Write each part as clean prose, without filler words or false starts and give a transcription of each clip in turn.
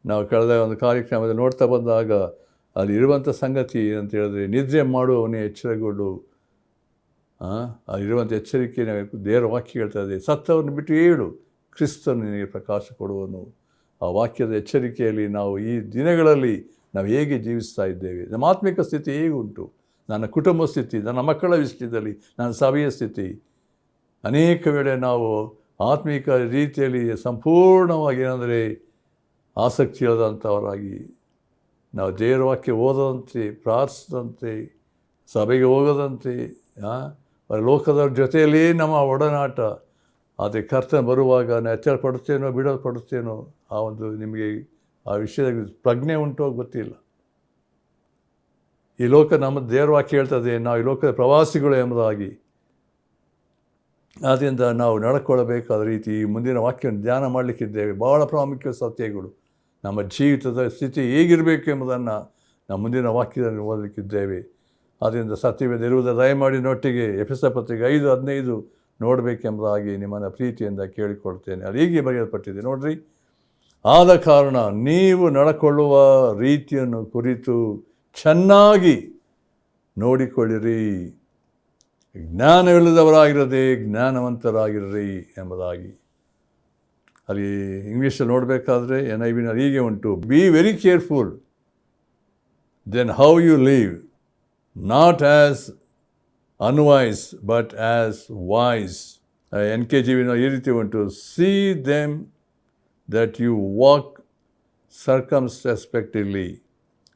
ನಾವು ಕಳೆದ ಒಂದು ಕಾರ್ಯಕ್ರಮದಲ್ಲಿ ನೋಡ್ತಾ ಬಂದಾಗ ಅಲ್ಲಿರುವಂಥ ಸಂಗತಿ ಏನಂತ ಹೇಳಿದ್ರೆ, ನಿದ್ರೆ ಮಾಡುವವನೇ ಎಚ್ಚರಗೊಳ್ಳು. ಅಲ್ಲಿರುವಂಥ ಎಚ್ಚರಿಕೆ ದೇವರ ವಾಕ್ಯ ಹೇಳ್ತದೆ. ಸತ್ತವನ್ನು ಬಿಟ್ಟು ಏಳು, ಕ್ರಿಸ್ತನು ನಿನಗೆ ಪ್ರಕಾಶ ಕೊಡುವನು. ಆ ವಾಕ್ಯದ ಎಚ್ಚರಿಕೆಯಲ್ಲಿ ನಾವು ಈ ದಿನಗಳಲ್ಲಿ ನಾವು ಹೇಗೆ ಜೀವಿಸ್ತಾ ಇದ್ದೇವೆ, ನಮ್ಮ ಆತ್ಮಿಕ ಸ್ಥಿತಿ ಹೇಗೆ ಉಂಟು, ನನ್ನ ಕುಟುಂಬ ಸ್ಥಿತಿ, ನನ್ನ ಮಕ್ಕಳ ವಿಷಯದಲ್ಲಿ, ನನ್ನ ಸಭೆಯ ಸ್ಥಿತಿ. ಅನೇಕ ವೇಳೆ ನಾವು ಆತ್ಮಿಕ ರೀತಿಯಲ್ಲಿ ಸಂಪೂರ್ಣವಾಗಿ ಏನಂದರೆ ಆಸಕ್ತಿ ಇಲ್ಲದಂಥವರಾಗಿ, ನಾವು ದೇವರ ವಾಕ್ಯ ಓದದಂತೆ, ಪ್ರಾರ್ಥಿಸದಂತೆ, ಸಭೆಗೆ ಹೋಗದಂತೆ, ಲೋಕದವ್ರ ಜೊತೆಯಲ್ಲೇ ನಮ್ಮ ಒಡನಾಟ. ಆದರೆ ಕರ್ತನ ಬರುವಾಗ ನಾವು ಎಚ್ಚರಪಡುತ್ತೇನೋ ಬಿಡಲ್ಪಡುತ್ತೇನೋ ಆ ಒಂದು ನಿಮಗೆ ಆ ವಿಷಯದ ಪ್ರಜ್ಞೆ ಉಂಟೋ ಗೊತ್ತಿಲ್ಲ. ಈ ಲೋಕ ನಮ್ಮ ದೇವರ ವಾಕ್ಯ ಹೇಳ್ತದೆ, ನಾವು ಈ ಲೋಕದ ಪ್ರವಾಸಿಗಳು ಎಂಬುದಾಗಿ. ಆದ್ದರಿಂದ ನಾವು ನಡ್ಕೊಳ್ಳಬೇಕಾದ ರೀತಿ ಈ ಮುಂದಿನ ವಾಕ್ಯವನ್ನು ಧ್ಯಾನ ಮಾಡಲಿಕ್ಕಿದ್ದೇವೆ. ಭಾಳ ಪ್ರಾಮುಖ್ಯ ಸತ್ಯಗಳು, ನಮ್ಮ ಜೀವಿತದ ಸ್ಥಿತಿ ಹೇಗಿರಬೇಕು ಎಂಬುದನ್ನು ನಾವು ಮುಂದಿನ ವಾಕ್ಯದಲ್ಲಿ ಓದಲಿಕ್ಕಿದ್ದೇವೆ. ಆದ್ದರಿಂದ ಸತ್ಯವೇದ ಇರುವುದ ದಯಮಾಡಿ ನೊಟ್ಟಿಗೆ ಎಫೆಸ ಪತ್ರಿಕೆ 5:15 ನೋಡಬೇಕೆಂಬುದಾಗಿ ನಿಮ್ಮನ್ನು ಪ್ರೀತಿಯಿಂದ ಕೇಳಿಕೊಳ್ತೇನೆ. ಅದು ಹೀಗೆ ಬರೆಯಲ್ಪಟ್ಟಿದೆ ನೋಡ್ರಿ. ಆದ ಕಾರಣ ನೀವು ನಡ್ಕೊಳ್ಳುವ ರೀತಿಯನ್ನು ಕುರಿತು ಚೆನ್ನಾಗಿ ನೋಡಿಕೊಳ್ಳಿರಿ, ಜ್ಞಾನವಿಲ್ಲದವರಾಗಿರದೆ ಜ್ಞಾನವಂತರಾಗಿರ್ರಿ ಎಂಬುದಾಗಿ. ಅಲ್ಲಿ ಇಂಗ್ಲೀಷಲ್ಲಿ ನೋಡಬೇಕಾದ್ರೆ NIV ಹೀಗೆ ಉಂಟು, be very careful then how you live, not as unwise but as wise. NKJV ಈ ರೀತಿ ಉಂಟು, see them that you walk circumspectly,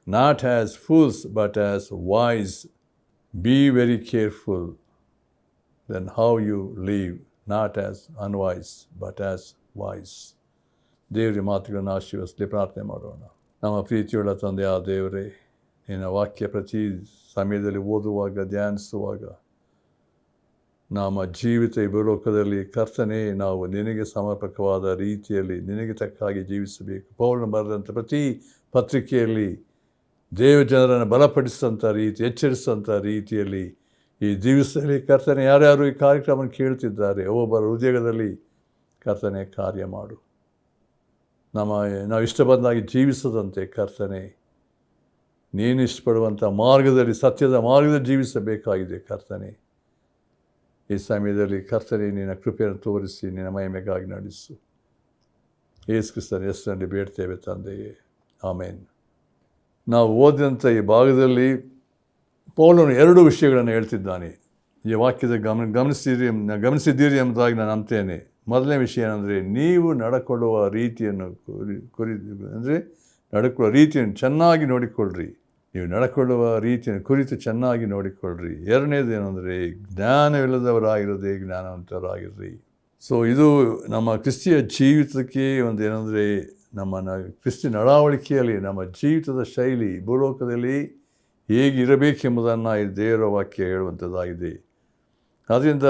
not as fools but as wise. Be very careful then how you live, not as unwise but as wise. ದೇವರ ಮಾತುಗಳನ್ನು ಆಶೀರ್ವದಿಸಲಿ. ಪ್ರಾರ್ಥನೆ ಮಾಡೋಣ. ನಮ್ಮ ಪ್ರೀತಿಯುಳ್ಳ ತಂದೆಯ ದೇವರೇ, ನಿನ್ನ ವಾಕ್ಯ ಪ್ರತಿ ಸಮಯದಲ್ಲಿ ಓದುವಾಗ, ಧ್ಯಾನಿಸುವಾಗ ನಮ್ಮ ಜೀವಿತ ಈ ಭೂಲೋಕದಲ್ಲಿ ಕರ್ತನೇ ನಾವು ನಿನಗೆ ಸಮರ್ಪಕವಾದ ರೀತಿಯಲ್ಲಿ ನಿನಗೆ ತಕ್ಕಾಗಿ ಜೀವಿಸಬೇಕು. ಪೌಲನು ಬರೆದಂಥ ಪ್ರತಿ ಪತ್ರಿಕೆಯಲ್ಲಿ ದೇವ ಜನರನ್ನು ಬಲಪಡಿಸಿದಂಥ ರೀತಿ, ಎಚ್ಚರಿಸಿದಂಥ ರೀತಿಯಲ್ಲಿ ಈ ದಿವಸದಲ್ಲಿ ಕರ್ತನೆ ಯಾರ್ಯಾರು ಈ ಕಾರ್ಯಕ್ರಮವನ್ನು ಕೇಳ್ತಿದ್ದಾರೆ ಒಬ್ಬೊಬ್ಬರ ಹೃದಯದಲ್ಲಿ ಕರ್ತನೆ ಕಾರ್ಯ ಮಾಡು. ನಾವು ಇಷ್ಟ ಬಂದಾಗಿ ಜೀವಿಸದಂತೆ ಕರ್ತನೆ ನೀನು ಇಷ್ಟಪಡುವಂಥ ಮಾರ್ಗದಲ್ಲಿ, ಸತ್ಯದ ಮಾರ್ಗದಲ್ಲಿ ಜೀವಿಸಬೇಕಾಗಿದೆ ಕರ್ತನೆ. ಈ ಸಮಯದಲ್ಲಿ ಕರ್ತನೆ ನಿನ್ನ ಕೃಪೆಯನ್ನು ತೋರಿಸಿ ನಿನ್ನ ಮಹಿಮೆಗಾಗಿ ನಡೆಸು. ಯೇಸು ಕ್ರಿಸ್ತನ ಹೆಸರಿನಲ್ಲಿ ಬೇಡ್ತೇವೆ ತಂದೆಯೇ, ಆಮೇನ್. ನಾವು ಓದಿದಂಥ ಈ ಭಾಗದಲ್ಲಿ ಪೌಲನು 2 ವಿಷಯಗಳನ್ನು ಹೇಳ್ತಿದ್ದಾನೆ. ಈ ವಾಕ್ಯದ ಗಮನಿಸಿದ್ದೀರಿ ಎಂಬುದಾಗಿ ನಾನು ನಂಬ್ತೇನೆ. ಮೊದಲನೇ ವಿಷಯ ಏನಂದರೆ, ನೀವು ನಡ್ಕೊಳ್ಳುವ ರೀತಿಯನ್ನು ನಡ್ಕೊಳ್ಳುವ ರೀತಿಯನ್ನು ಚೆನ್ನಾಗಿ ನೋಡಿಕೊಳ್ಳ್ರಿ. ನೀವು ನಡ್ಕೊಳ್ಳುವ ರೀತಿಯನ್ನು ಕುರಿತು ಚೆನ್ನಾಗಿ ನೋಡಿಕೊಳ್ಳ್ರಿ. ಎರಡನೇದು ಏನಂದರೆ, ಜ್ಞಾನವಿಲ್ಲದವರಾಗಿರದೆ ಜ್ಞಾನವಂತರಾಗಿರ್ರಿ. ಸೊ ಇದು ನಮ್ಮ ಕ್ರಿಸ್ತಿಯ ಜೀವಿತಕ್ಕೆ ಒಂದು ಏನಂದರೆ, ನಮ್ಮ ಕ್ರಿಸ್ತಿ ನಡವಳಿಕೆಯಲ್ಲಿ ನಮ್ಮ ಜೀವಿತದ ಶೈಲಿ ಭೂಲೋಕದಲ್ಲಿ ಹೇಗಿರಬೇಕೆಂಬುದನ್ನು ಈ ದೇವರ ವಾಕ್ಯ ಹೇಳುವಂಥದ್ದಾಗಿದೆ. ಆದ್ದರಿಂದ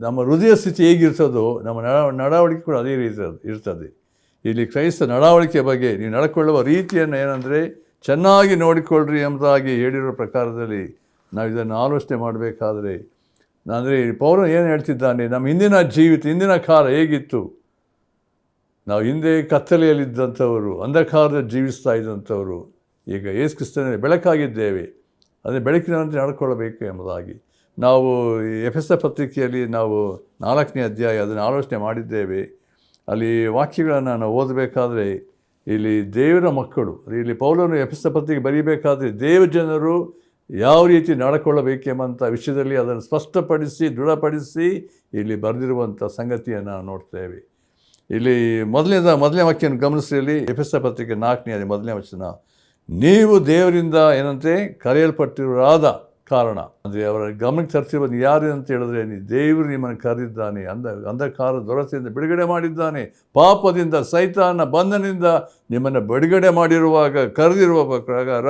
ನಮ್ಮ ಹೃದಯ ಸ್ಥಿತಿ ಹೇಗಿರ್ತದೋ ನಮ್ಮ ನಡವಳಿಕೆ ಕೂಡ ಅದೇ ರೀತಿ ಇರ್ತದೆ. ಇಲ್ಲಿ ಕ್ರೈಸ್ತ ನಡವಳಿಕೆ ಬಗ್ಗೆ ನೀವು ನಡ್ಕೊಳ್ಳುವ ರೀತಿಯನ್ನು ಏನಂದರೆ ಚೆನ್ನಾಗಿ ನೋಡಿಕೊಳ್ಳ್ರಿ ಎಂಬುದಾಗಿ ಹೇಳಿರೋ ಪ್ರಕಾರದಲ್ಲಿ ನಾವು ಇದನ್ನು ಆಲೋಚನೆ ಮಾಡಬೇಕಾದ್ರೆ, ಅಂದರೆ ಪೌಲನು ಏನು ಹೇಳ್ತಿದ್ದಾನೆ, ನಮ್ಮ ಹಿಂದಿನ ಕಾಲ ಹೇಗಿತ್ತು, ನಾವು ಹಿಂದೆ ಕತ್ತಲೆಯಲ್ಲಿದ್ದಂಥವರು, ಅಂಧಕಾರದಲ್ಲಿ ಜೀವಿಸ್ತಾ ಇದ್ದಂಥವರು, ಈಗ ಯೇಸು ಕ್ರಿಸ್ತನಲ್ಲಿ ಬೆಳಕಾಗಿದ್ದೇವೆ, ಅದೇ ಬೆಳಕಿನಂತೆ ನಡ್ಕೊಳ್ಳಬೇಕು ಎಂಬುದಾಗಿ ನಾವು ಎಫೆಸ ಪತ್ರಿಕೆಯಲ್ಲಿ ನಾವು 4ನೇ ಅಧ್ಯಾಯ ಅದನ್ನು ಆಲೋಚನೆ ಮಾಡಿದ್ದೇವೆ. ಅಲ್ಲಿ ವಾಕ್ಯಗಳನ್ನು ನಾವು ಓದಬೇಕಾದ್ರೆ ಇಲ್ಲಿ ದೇವರ ಮಕ್ಕಳು, ಇಲ್ಲಿ ಪೌಲನು ಎಫೆಸ ಪತ್ರಿಕೆ ಬರೀಬೇಕಾದ್ರೆ ದೇವ ಜನರು ಯಾವ ರೀತಿ ನಡ್ಕೊಳ್ಳಬೇಕೆಂಬಂಥ ವಿಷಯದಲ್ಲಿ ಅದನ್ನು ಸ್ಪಷ್ಟಪಡಿಸಿ ದೃಢಪಡಿಸಿ ಇಲ್ಲಿ ಬರೆದಿರುವಂಥ ಸಂಗತಿಯನ್ನು ನಾವು ನೋಡ್ತೇವೆ. ಇಲ್ಲಿ ಮೊದಲನೇ ವಾಕ್ಯವನ್ನು ಗಮನಿಸಿ, ಇಲ್ಲಿ ಎಫೆಸ ಪತ್ರಿಕೆ 4ನೇ ಅಧ್ಯಾಯ 1ನೇ ವಚನ, ನೀವು ದೇವರಿಂದ ಏನಂತೆ ಕರೆಯಲ್ಪಟ್ಟಿರೋರಾದ ಕಾರಣ, ಅಂದರೆ ಅವರ ಗಮನಕ್ಕೆ ತರ್ತಿರೋದು ಯಾರು ಅಂತ ಹೇಳಿದ್ರೆ, ದೇವರು ನಿಮ್ಮನ್ನು ಕರೆದಿದ್ದಾನೆ, ಅಂಧಕಾರ ದೊರತೆಯಿಂದ ಬಿಡುಗಡೆ ಮಾಡಿದ್ದಾನೆ, ಪಾಪದಿಂದ ಸೈತಾನ ಬಂಧನದಿಂದ ನಿಮ್ಮನ್ನು ಬಿಡುಗಡೆ ಮಾಡಿರುವಾಗ ಕರೆದಿರುವ ಪ್ರಕಾರ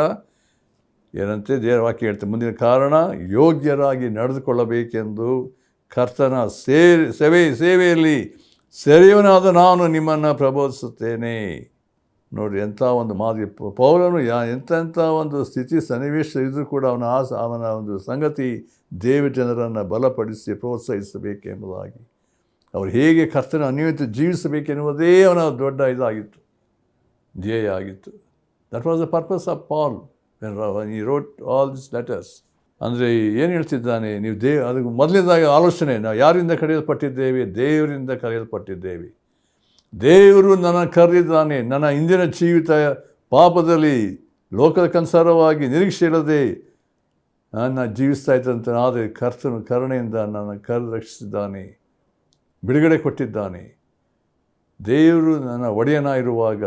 ಏನಂತೆ ದೇವರ ವಾಕ್ಯ ಹೇಳ್ತಾರೆ, ಮುಂದಿನ ಕಾರಣ ಯೋಗ್ಯರಾಗಿ ನಡೆದುಕೊಳ್ಳಬೇಕೆಂದು ಕರ್ತನ ಸೇವೆಯಲ್ಲಿ ಸೆರೆಯವನಾದ ನಾನು ನಿಮ್ಮನ್ನು ಪ್ರಬೋಧಿಸುತ್ತೇನೆ. ನೋಡಿ, ಎಂಥ ಒಂದು ಮಾದರಿ ಪೌಲನು ಎಂಥ ಒಂದು ಸ್ಥಿತಿ ಸನ್ನಿವೇಶ ಇದ್ದರೂ ಕೂಡ ಅವನ ಒಂದು ಸಂಗತಿ ದೇವ ಜನರನ್ನು ಬಲಪಡಿಸಿ ಪ್ರೋತ್ಸಾಹಿಸಬೇಕೆಂಬುದಾಗಿ, ಅವರು ಹೇಗೆ ಕರ್ತನ ಅನ್ಯೋನ್ಯತೆ ಜೀವಿಸಬೇಕೆನ್ನುವುದೇ ಅವನ ದೊಡ್ಡ ಇದಾಗಿತ್ತು. ಧ್ಯೇಯ ಆಗಿತ್ತು. That was the purpose of Paul when he wrote all this letters. ಅಂದರೆ ಏನು ಹೇಳ್ತಿದ್ದಾನೆ, ನೀವು ಅದಕ್ಕೆ ಮೊದಲನೇದಾಗಿ ಆಲೋಚನೆ, ನಾವು ಯಾರಿಂದ ಕರೆಯಲ್ಪಟ್ಟಿದ್ದೇವೆ? ದೇವರಿಂದ ಕರೆಯಲ್ಪಟ್ಟಿದ್ದೇವೆ. ದೇವರು ನನ್ನ ಕರೆದಿದ್ದಾನೆ. ನನ್ನ ಇಂದಿನ ಜೀವಿತ ಪಾಪದಲ್ಲಿ ಲೋಕಕ್ಕನುಸಾರವಾಗಿ ನಿರೀಕ್ಷೆ ಇಲ್ಲದೆ ನಾನು ಜೀವಿಸ್ತಾ ಇದ್ದಂತೆ, ಆದರೆ ಕರ್ತನು ಕರುಣೆಯಿಂದ ನನ್ನ ಕರೆದು ರಕ್ಷಿಸಿದ್ದಾನೆ, ಬಿಡುಗಡೆ ಕೊಟ್ಟಿದ್ದಾನೆ. ದೇವರು ನನ್ನ ಒಡೆಯನಾಗಿರುವಾಗ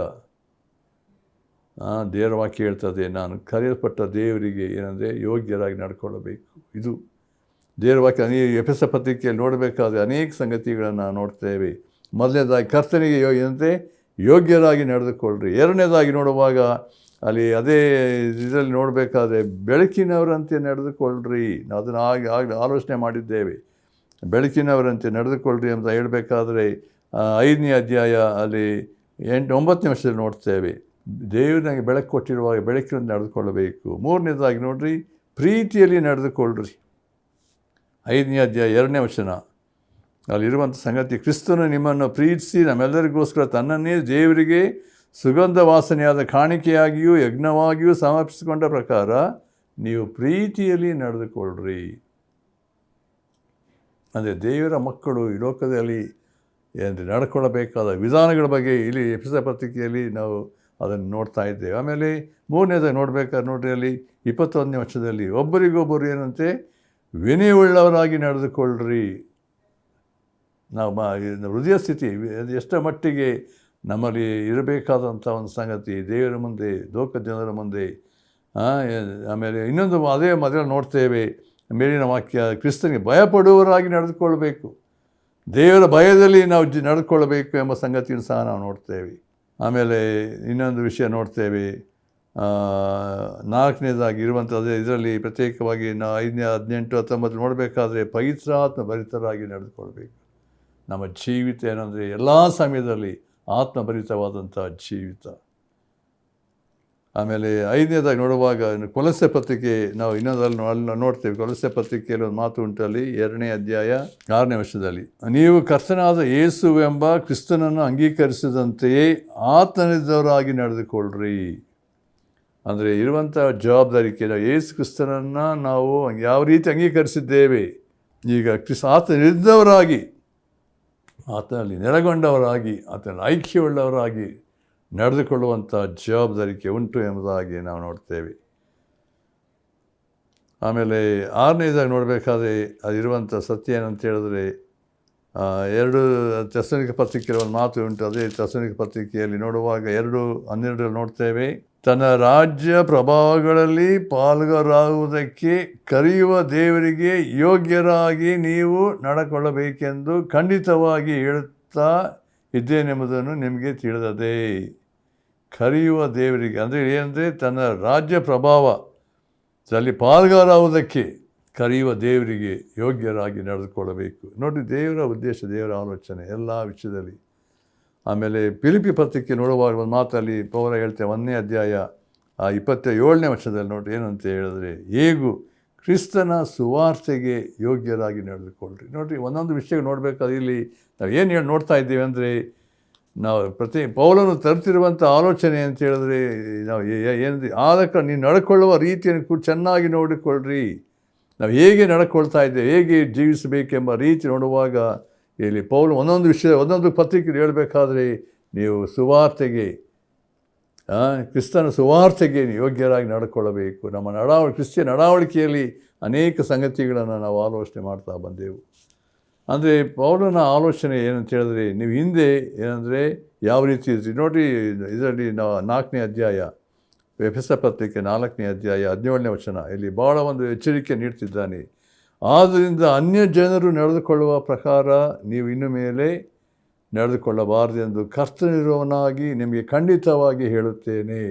ದೇವರ ವಾಕ್ಯ ಹೇಳ್ತದೆ, ನಾನು ಕರೆಯಲ್ಪಟ್ಟ ದೇವರಿಗೆ ಏನಂದರೆ ಯೋಗ್ಯರಾಗಿ ನಡ್ಕೊಳ್ಳಬೇಕು. ಇದು ದೇವರ ವಾಕ್ಯ. ಎಫೆಸ ಪತ್ರಿಕೆಯಲ್ಲಿ ನೋಡಬೇಕಾದ್ರೆ ಅನೇಕ ಸಂಗತಿಗಳನ್ನು ನೋಡ್ತೇವೆ. ಮೊದಲನೇದಾಗಿ ಕರ್ತನಿಗೆ ಏನಂತೆ ಯೋಗ್ಯರಾಗಿ ನಡೆದುಕೊಳ್ಳ್ರಿ. ಎರಡನೇದಾಗಿ ನೋಡುವಾಗ ಅಲ್ಲಿ ಅದೇ ಇದರಲ್ಲಿ ನೋಡಬೇಕಾದ್ರೆ ಬೆಳಕಿನವರಂತೆ ನಡೆದುಕೊಳ್ಳ್ರಿ. ನಾವು ಅದನ್ನು ಆಗ ಆಲೋಚನೆ ಮಾಡಿದ್ದೇವೆ. ಬೆಳಕಿನವರಂತೆ ನಡೆದುಕೊಳ್ಳ್ರಿ ಅಂತ ಹೇಳಬೇಕಾದ್ರೆ 5ನೇ ಅಧ್ಯಾಯ ಅಲ್ಲಿ 9ನೇ ವರ್ಷದಲ್ಲಿ ನೋಡ್ತೇವೆ. ದೇವರು ನನಗೆ ಬೆಳಕು ಕೊಟ್ಟಿರುವಾಗ ಬೆಳಕಿನಿಂದ ನಡೆದುಕೊಳ್ಳಬೇಕು. 3ನೇದಾಗಿ ನೋಡ್ರಿ, ಪ್ರೀತಿಯಲ್ಲಿ ನಡೆದುಕೊಳ್ಳ್ರಿ. 5ನೇ ಅಧ್ಯಾಯ 2ನೇ ವಚನ ಅಲ್ಲಿರುವಂಥ ಸಂಗತಿ, ಕ್ರಿಸ್ತನು ನಿಮ್ಮನ್ನು ಪ್ರೀತಿಸಿ ನಮ್ಮೆಲ್ಲರಿಗೋಸ್ಕರ ತನ್ನನ್ನೇ ದೇವರಿಗೆ ಸುಗಂಧ ವಾಸನೆಯಾದ ಕಾಣಿಕೆಯಾಗಿಯೂ ಯಜ್ಞವಾಗಿಯೂ ಸಮರ್ಪಿಸಿಕೊಂಡ ಪ್ರಕಾರ ನೀವು ಪ್ರೀತಿಯಲ್ಲಿ ನಡೆದುಕೊಳ್ಳ್ರಿ. ಅಂದರೆ ದೇವರ ಮಕ್ಕಳು ಈ ಲೋಕದಲ್ಲಿ ನಡ್ಕೊಳ್ಳಬೇಕಾದ ವಿಧಾನಗಳ ಬಗ್ಗೆ ಇಲ್ಲಿ ಎಫೆಸ ಪತ್ರಿಕೆಯಲ್ಲಿ ನಾವು ಅದನ್ನು ನೋಡ್ತಾ ಇದ್ದೇವೆ. ಆಮೇಲೆ 3ನೇದಾಗಿ ನೋಡಬೇಕಾದ್ರೆ ನೋಡ್ರಿ, ಅಲ್ಲಿ 21ನೇ ವರ್ಷದಲ್ಲಿ ಒಬ್ಬರಿಗೊಬ್ಬರು ಏನಂತೆ ವಿನಯವುಳ್ಳವರಾಗಿ ನಡೆದುಕೊಳ್ಳ್ರಿ. ನಾವು ಹೃದಯ ಸ್ಥಿತಿ ಎಷ್ಟರ ಮಟ್ಟಿಗೆ ನಮ್ಮಲ್ಲಿ ಇರಬೇಕಾದಂಥ ಒಂದು ಸಂಗತಿ ದೇವರ ಮುಂದೆ, ಲೋಕ ಜನರ ಮುಂದೆ. ಆಮೇಲೆ ಇನ್ನೊಂದು ಅದೇ ಮೊದಲು ನೋಡ್ತೇವೆ ಮೇಲಿನ ವಾಕ್ಯ, ಕ್ರಿಸ್ತನಿಗೆ ಭಯಪಡುವವರಾಗಿ ನಡೆದುಕೊಳ್ಬೇಕು. ದೇವರ ಭಯದಲ್ಲಿ ನಾವು ನಡೆದುಕೊಳ್ಬೇಕು ಎಂಬ ಸಂಗತಿಯನ್ನು ಸಹ ನಾವು ನೋಡ್ತೇವೆ. ಆಮೇಲೆ ಇನ್ನೊಂದು ವಿಷಯ ನೋಡ್ತೇವೆ, 4ನೇದಾಗಿ ಇರುವಂಥದ್ದು ಇದರಲ್ಲಿ ಪ್ರತ್ಯೇಕವಾಗಿ ನಾವು 5, 18, 19 ನೋಡಬೇಕಾದ್ರೆ ಪವಿತ್ರಾತ್ಮ ಭರಿತರಾಗಿ ನಡೆದುಕೊಳ್ಬೇಕು. ನಮ್ಮ ಜೀವಿತ ಏನಂದರೆ ಎಲ್ಲ ಸಮಯದಲ್ಲಿ ಆತ್ಮಭರಿತವಾದಂಥ ಜೀವಿತ. ಆಮೇಲೆ 5ನೇದಾಗಿ ನೋಡುವಾಗ ಕೊಲೊಸ್ಸೆ ಪತ್ರಿಕೆ ನಾವು ಇನ್ನೊಂದಲ್ಲಿ ನೋಡ್ತೇವೆ. ಕೊಲೊಸ್ಸೆ ಪತ್ರಿಕೆಯಲ್ಲಿ ಒಂದು ಮಾತು ಉಂಟಲ್ಲಿ 2ನೇ ಅಧ್ಯಾಯ 6ನೇ ವರ್ಷದಲ್ಲಿ, ನೀವು ಕರ್ತನಾದ ಯೇಸುವೆಂಬ ಕ್ರಿಸ್ತನನ್ನು ಅಂಗೀಕರಿಸಿದಂತೆಯೇ ಆತ್ಮನಿದ್ದವರಾಗಿ ನಡೆದುಕೊಳ್ಳ್ರಿ. ಅಂದರೆ ಇರುವಂಥ ಜವಾಬ್ದಾರಿಕೆ, ಯೇಸು ಕ್ರಿಸ್ತನನ್ನು ನಾವು ಯಾವ ರೀತಿ ಅಂಗೀಕರಿಸಿದ್ದೇವೆ, ಈಗ ಆತನಿದ್ದವರಾಗಿ, ಆತನಲ್ಲಿ ನೆಲೆಗೊಂಡವರಾಗಿ, ಆತನ ಐಕ್ಯವುಳ್ಳವರಾಗಿ ನಡೆದುಕೊಳ್ಳುವಂಥ ಜವಾಬ್ದಾರಿಕೆ ಉಂಟು ಎಂಬುದಾಗಿ ನಾವು ನೋಡ್ತೇವೆ. ಆಮೇಲೆ 6ನೇದಾಗಿ ನೋಡಬೇಕಾದ್ರೆ ಅದಿರುವಂಥ ಸತ್ಯ ಏನಂತ ಹೇಳಿದ್ರೆ, 2 ತೆಸಲೋನಿಕ ಪತ್ರಿಕೆಯಲ್ಲಿ ಒಂದು ಮಾತು ಉಂಟು. ಅದೇ ತೆಸಲೋನಿಕ ಪತ್ರಿಕೆಯಲ್ಲಿ ನೋಡುವಾಗ 2:12 ನೋಡ್ತೇವೆ, ತನ್ನ ರಾಜ್ಯ ಪ್ರಭಾವಗಳಲ್ಲಿ ಪಾಲ್ಗಾರಾಗುವುದಕ್ಕೆ ಕರೆಯುವ ದೇವರಿಗೆ ಯೋಗ್ಯರಾಗಿ ನೀವು ನಡ್ಕೊಳ್ಳಬೇಕೆಂದು ಖಂಡಿತವಾಗಿ ಹೇಳುತ್ತಾ ಇದ್ದೇನೆಂಬುದನ್ನು ನಿಮಗೆ ತಿಳಿದದೆ. ಕರೆಯುವ ದೇವರಿಗೆ ಅಂದರೆ ಏನಂದರೆ ತನ್ನ ರಾಜ್ಯ ಪ್ರಭಾವದಲ್ಲಿ ಪಾಲ್ಗಾರಾಗುವುದಕ್ಕೆ ಕರೆಯುವ ದೇವರಿಗೆ ಯೋಗ್ಯರಾಗಿ ನಡೆದುಕೊಳ್ಳಬೇಕು. ನೋಡಿ, ದೇವರ ಉದ್ದೇಶ, ದೇವರ ಆಲೋಚನೆ ಎಲ್ಲ ವಿಷಯದಲ್ಲಿ. ಆಮೇಲೆ ಫಿಲಿಪ್ಪಿ ಪತ್ರಿಕೆ ನೋಡುವಾಗ ಒಂದು ಮಾತಲ್ಲಿ ಪೌಲ ಹೇಳ್ತೇವೆ, 1ನೇ ಅಧ್ಯಾಯ 27ನೇ ವರ್ಷದಲ್ಲಿ ನೋಡಿ ಏನಂತ ಹೇಳಿದ್ರೆ, ಹೇಗೂ ಕ್ರಿಸ್ತನ ಸುವಾರ್ತೆಗೆ ಯೋಗ್ಯರಾಗಿ ನಡೆದುಕೊಳ್ಳ್ರಿ. ನೋಡಿರಿ, ಒಂದೊಂದು ವಿಷಯ ನೋಡಬೇಕಾದ್ರೆ ಇಲ್ಲಿ ನಾವು ಏನು ನೋಡ್ತಾ ಇದ್ದೇವೆ ಅಂದರೆ, ನಾವು ಪೌಲನು ತರ್ತಿರುವಂಥ ಆಲೋಚನೆ ಅಂತ ಹೇಳಿದ್ರೆ ನಾವು ಏನಂದ್ರೆ, ಆದ ನೀವು ನಡ್ಕೊಳ್ಳುವ ರೀತಿಯನ್ನು ಚೆನ್ನಾಗಿ ನೋಡಿಕೊಳ್ಳ್ರಿ. ನಾವು ಹೇಗೆ ನಡ್ಕೊಳ್ತಾ ಇದ್ದೇವೆ, ಹೇಗೆ ಜೀವಿಸಬೇಕೆಂಬ ರೀತಿ ನೋಡುವಾಗ ಇಲ್ಲಿ ಪೌಲ ಒಂದೊಂದು ವಿಷಯ, ಒಂದೊಂದು ಪತ್ರಿಕೆಯಲ್ಲಿ ಹೇಳಬೇಕಾದ್ರೆ ನೀವು ಸುವಾರ್ತೆಗೆ, ಕ್ರಿಸ್ತನ ಸುವಾರ್ತೆಗೆ ಯೋಗ್ಯರಾಗಿ ನಡ್ಕೊಳ್ಳಬೇಕು. ನಮ್ಮ ಕ್ರಿಸ್ತಿಯ ನಡವಳಿಕೆಯಲ್ಲಿ ಅನೇಕ ಸಂಗತಿಗಳನ್ನು ನಾವು ಆಲೋಚನೆ ಮಾಡ್ತಾ ಬಂದೆವು. ಅಂದರೆ ಪೌಲನ ಆಲೋಚನೆ ಏನಂತ ಹೇಳಿದ್ರೆ, ನೀವು ಹಿಂದೆ ಏನಂದರೆ ಯಾವ ರೀತಿ ಇದ್ರಿ ನೋಡಿರಿ. ಇದರಲ್ಲಿ ನಾವು 4ನೇ ಅಧ್ಯಾಯ ಎಫೆಸ ಪತ್ರಿಕೆ 4ನೇ ಅಧ್ಯಾಯ 17ನೇ ವಚನ ಇಲ್ಲಿ ಭಾಳ ಒಂದು ಎಚ್ಚರಿಕೆ ನೀಡ್ತಿದ್ದಾನೆ. ಆದ್ದರಿಂದ ಅನ್ಯ ಜನರು ನಡೆದುಕೊಳ್ಳುವ ಪ್ರಕಾರ ನೀವು ಇನ್ನು ಮೇಲೆ ನಡೆದುಕೊಳ್ಳಬಾರದೆಂದು ಕರ್ತನಿರುವವನಾಗಿ ನಿಮಗೆ ಖಂಡಿತವಾಗಿ ಹೇಳುತ್ತೇನೆ.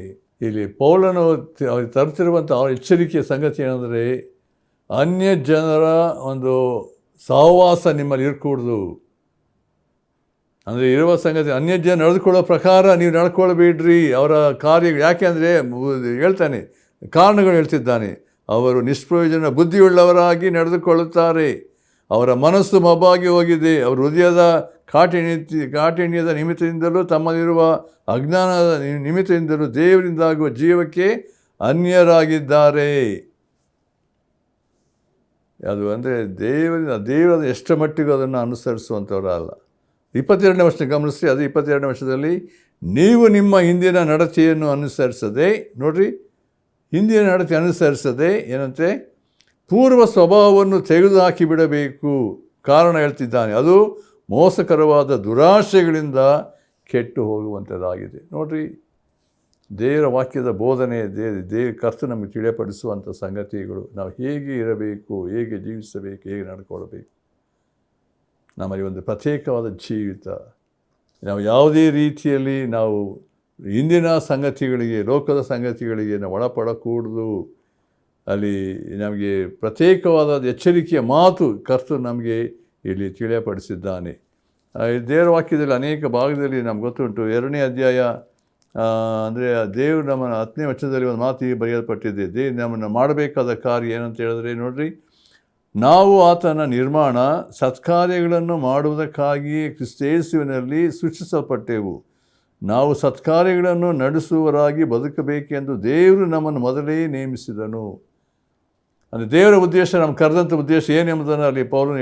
ಇಲ್ಲಿ ಪೌಲನು ತರ್ತಿರುವಂಥ ಎಚ್ಚರಿಕೆಯ ಸಂಗತಿ ಏನಂದರೆ, ಅನ್ಯ ಜನರ ಒಂದು ಸಹವಾಸ ನಿಮ್ಮಲ್ಲಿ ಇರಕೂಡ್ದು. ಅಂದರೆ ಇರುವ ಸಂಗತಿ, ಅನ್ಯ ಜನ ನಡೆದುಕೊಳ್ಳೋ ಪ್ರಕಾರ ನೀವು ನಡ್ಕೊಳ್ಬೇಡ್ರಿ ಅವರ ಕಾರ್ಯ. ಯಾಕೆ ಅಂದರೆ ಹೇಳ್ತಾನೆ, ಕಾರಣಗಳು ಹೇಳ್ತಿದ್ದಾನೆ. ಅವರು ನಿಷ್ಪ್ರಯೋಜನ ಬುದ್ಧಿಯುಳ್ಳವರಾಗಿ ನಡೆದುಕೊಳ್ಳುತ್ತಾರೆ, ಅವರ ಮನಸ್ಸು ಮಬ್ಬಾಗಿ ಹೋಗಿದೆ, ಅವರ ಹೃದಯದ ಕಾಠಿಣ್ಯದ ನಿಮಿತ್ತದಿಂದಲೂ ತಮ್ಮಲ್ಲಿರುವ ಅಜ್ಞಾನದ ನಿಮಿತ್ತದಿಂದಲೂ ದೇವರಿಂದಾಗುವ ಜೀವಕ್ಕೆ ಅನ್ಯರಾಗಿದ್ದಾರೆ. ಅದು ಅಂದರೆ ದೇವರ ಎಷ್ಟು ಮಟ್ಟಿಗೂ ಅದನ್ನು ಅನುಸರಿಸುವಂಥವರಲ್ಲ. 22ನೇ ವರ್ಷ ಗಮನಿಸಿ, ಅದು 22ನೇ ವರ್ಷದಲ್ಲಿ ನೀವು ನಿಮ್ಮ ಹಿಂದಿನ ನಡತೆಯನ್ನು ಅನುಸರಿಸದೆ, ನೋಡ್ರಿ, ಹಿಂದಿನ ನಡತೆ ಅನುಸರಿಸದೆ ಏನಂತೆ ಪೂರ್ವ ಸ್ವಭಾವವನ್ನು ತೆಗೆದುಹಾಕಿ ಬಿಡಬೇಕು. ಕಾರಣ ಹೇಳ್ತಿದ್ದಾನೆ, ಅದು ಮೋಸಕರವಾದ ದುರಾಶೆಗಳಿಂದ ಕೆಟ್ಟು ಹೋಗುವಂಥದ್ದಾಗಿದೆ. ನೋಡ್ರಿ, ದೇವರ ವಾಕ್ಯದ ಬೋಧನೆ, ಕರ್ತನು ನಮಗೆ ತಿಳಿಯಪಡಿಸುವಂಥ ಸಂಗತಿಗಳು, ನಾವು ಹೇಗೆ ಇರಬೇಕು, ಹೇಗೆ ಜೀವಿಸಬೇಕು, ಹೇಗೆ ನಡ್ಕೊಳ್ಬೇಕು. ನಮ್ಮಲ್ಲಿ ಒಂದು ಪ್ರತ್ಯೇಕವಾದ ಜೀವಿತ. ನಾವು ಯಾವುದೇ ರೀತಿಯಲ್ಲಿ ನಾವು ಇಂದಿನ ಸಂಗತಿಗಳಿಗೆ, ಲೋಕದ ಸಂಗತಿಗಳಿಗೆ ನಾವು ಒಳಪಡಕೂಡದು. ಅಲ್ಲಿ ನಮಗೆ ಪ್ರತ್ಯೇಕವಾದ ಎಚ್ಚರಿಕೆಯ ಮಾತು ಕರ್ತನು ನಮಗೆ ಇಲ್ಲಿ ತಿಳಿಯಪಡಿಸಿದ್ದಾನೆ. ದೇವರ ವಾಕ್ಯದಲ್ಲಿ ಅನೇಕ ಭಾಗದಲ್ಲಿ ನಮ್ಗೆ ಗೊತ್ತುಂಟು. 2ನೇ ಅಧ್ಯಾಯ ಅಂದರೆ ದೇವರು ನಮ್ಮನ್ನು 10ನೇ ವಚನದಲ್ಲಿ ಒಂದು ಮಾತು ಬರೆಯಲ್ಪಟ್ಟಿದೆ. ನಮ್ಮನ್ನು ಮಾಡಬೇಕಾದ ಕಾರ್ಯ ಏನಂತ ಹೇಳಿದ್ರೆ, ನೋಡ್ರಿ, ನಾವು ಆತನ ನಿರ್ಮಾಣ ಸತ್ಕಾರ್ಯಗಳನ್ನು ಮಾಡುವುದಕ್ಕಾಗಿಯೇ ಕ್ರಿಸ್ತೇಸುವಿನಲ್ಲಿ ಸೃಷ್ಟಿಸಲ್ಪಟ್ಟೆವು. ನಾವು ಸತ್ಕಾರ್ಯಗಳನ್ನು ನಡೆಸುವವರಾಗಿ ಬದುಕಬೇಕೆಂದು ದೇವರು ನಮ್ಮನ್ನು ಮೊದಲೇ ನೇಮಿಸಿದನು. ಅಂದರೆ ದೇವರ ಉದ್ದೇಶ, ನಮ್ಮ ಕರೆದಂಥ ಉದ್ದೇಶ ಏನೆಂಬುದನ್ನು ಅಲ್ಲಿ ಪೌಲನು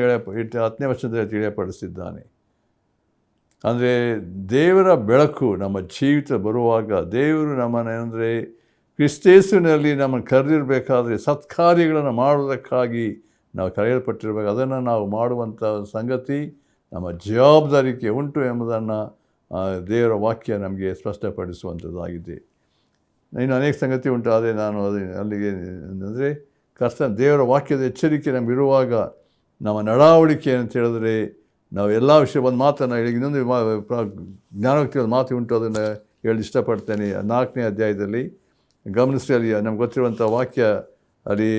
10ನೇ ವಚನದಲ್ಲಿ ತಿಳಿಯಪಡಿಸಿದ್ದಾನೆ. ಅಂದರೆ ದೇವರ ಬೆಳಕು ನಮ್ಮ ಜೀವಿತ ಬರುವಾಗ, ದೇವರು ನಮ್ಮನ್ನೇನೆಂದರೆ ಕ್ರಿಸ್ತೇಸುವಿನಲ್ಲಿ ನಮ್ಮನ್ನು ಕರೆದಿರಬೇಕಾದ್ರೆ ಸತ್ಕಾರ್ಯಗಳನ್ನು ಮಾಡುವುದಕ್ಕಾಗಿ ನಾವು ಕರೆಯಲ್ಪಟ್ಟಿರಬೇಕು. ಅದನ್ನು ನಾವು ಮಾಡುವಂಥ ಸಂಗತಿ ನಮ್ಮ ಜವಾಬ್ದಾರಿಕೆ ಉಂಟು ಎಂಬುದನ್ನು ದೇವರ ವಾಕ್ಯ ನಮಗೆ ಸ್ಪಷ್ಟಪಡಿಸುವಂಥದ್ದಾಗಿದೆ. ಇನ್ನು ಅನೇಕ ಸಂಗತಿ ಉಂಟು, ಆದರೆ ನಾನು ಅಲ್ಲಿಗೆ ಅಂದರೆ ದೇವರ ವಾಕ್ಯದ ಎಚ್ಚರಿಕೆ ನಮಗಿರುವಾಗ ನಮ್ಮ ನಡಾವಳಿಕೆ ಅಂತ ಹೇಳಿದ್ರೆ ನಾವು ಎಲ್ಲ ವಿಷಯ ಒಂದು ಮಾತನ್ನು ಹೇಳಿ, ಇನ್ನೊಂದು ಜ್ಞಾನೋಕ್ತಿ ಒಂದು ಮಾತು ಉಂಟು, ಅದನ್ನು ಹೇಳಿ ಇಷ್ಟಪಡ್ತೇನೆ. 4ನೇ ಅಧ್ಯಾಯದಲ್ಲಿ ಗಮನಿಸಿ, ಅಲ್ಲಿ ನಮ್ಗೆ ಗೊತ್ತಿರುವಂಥ ವಾಕ್ಯ, ಅಲ್ಲಿ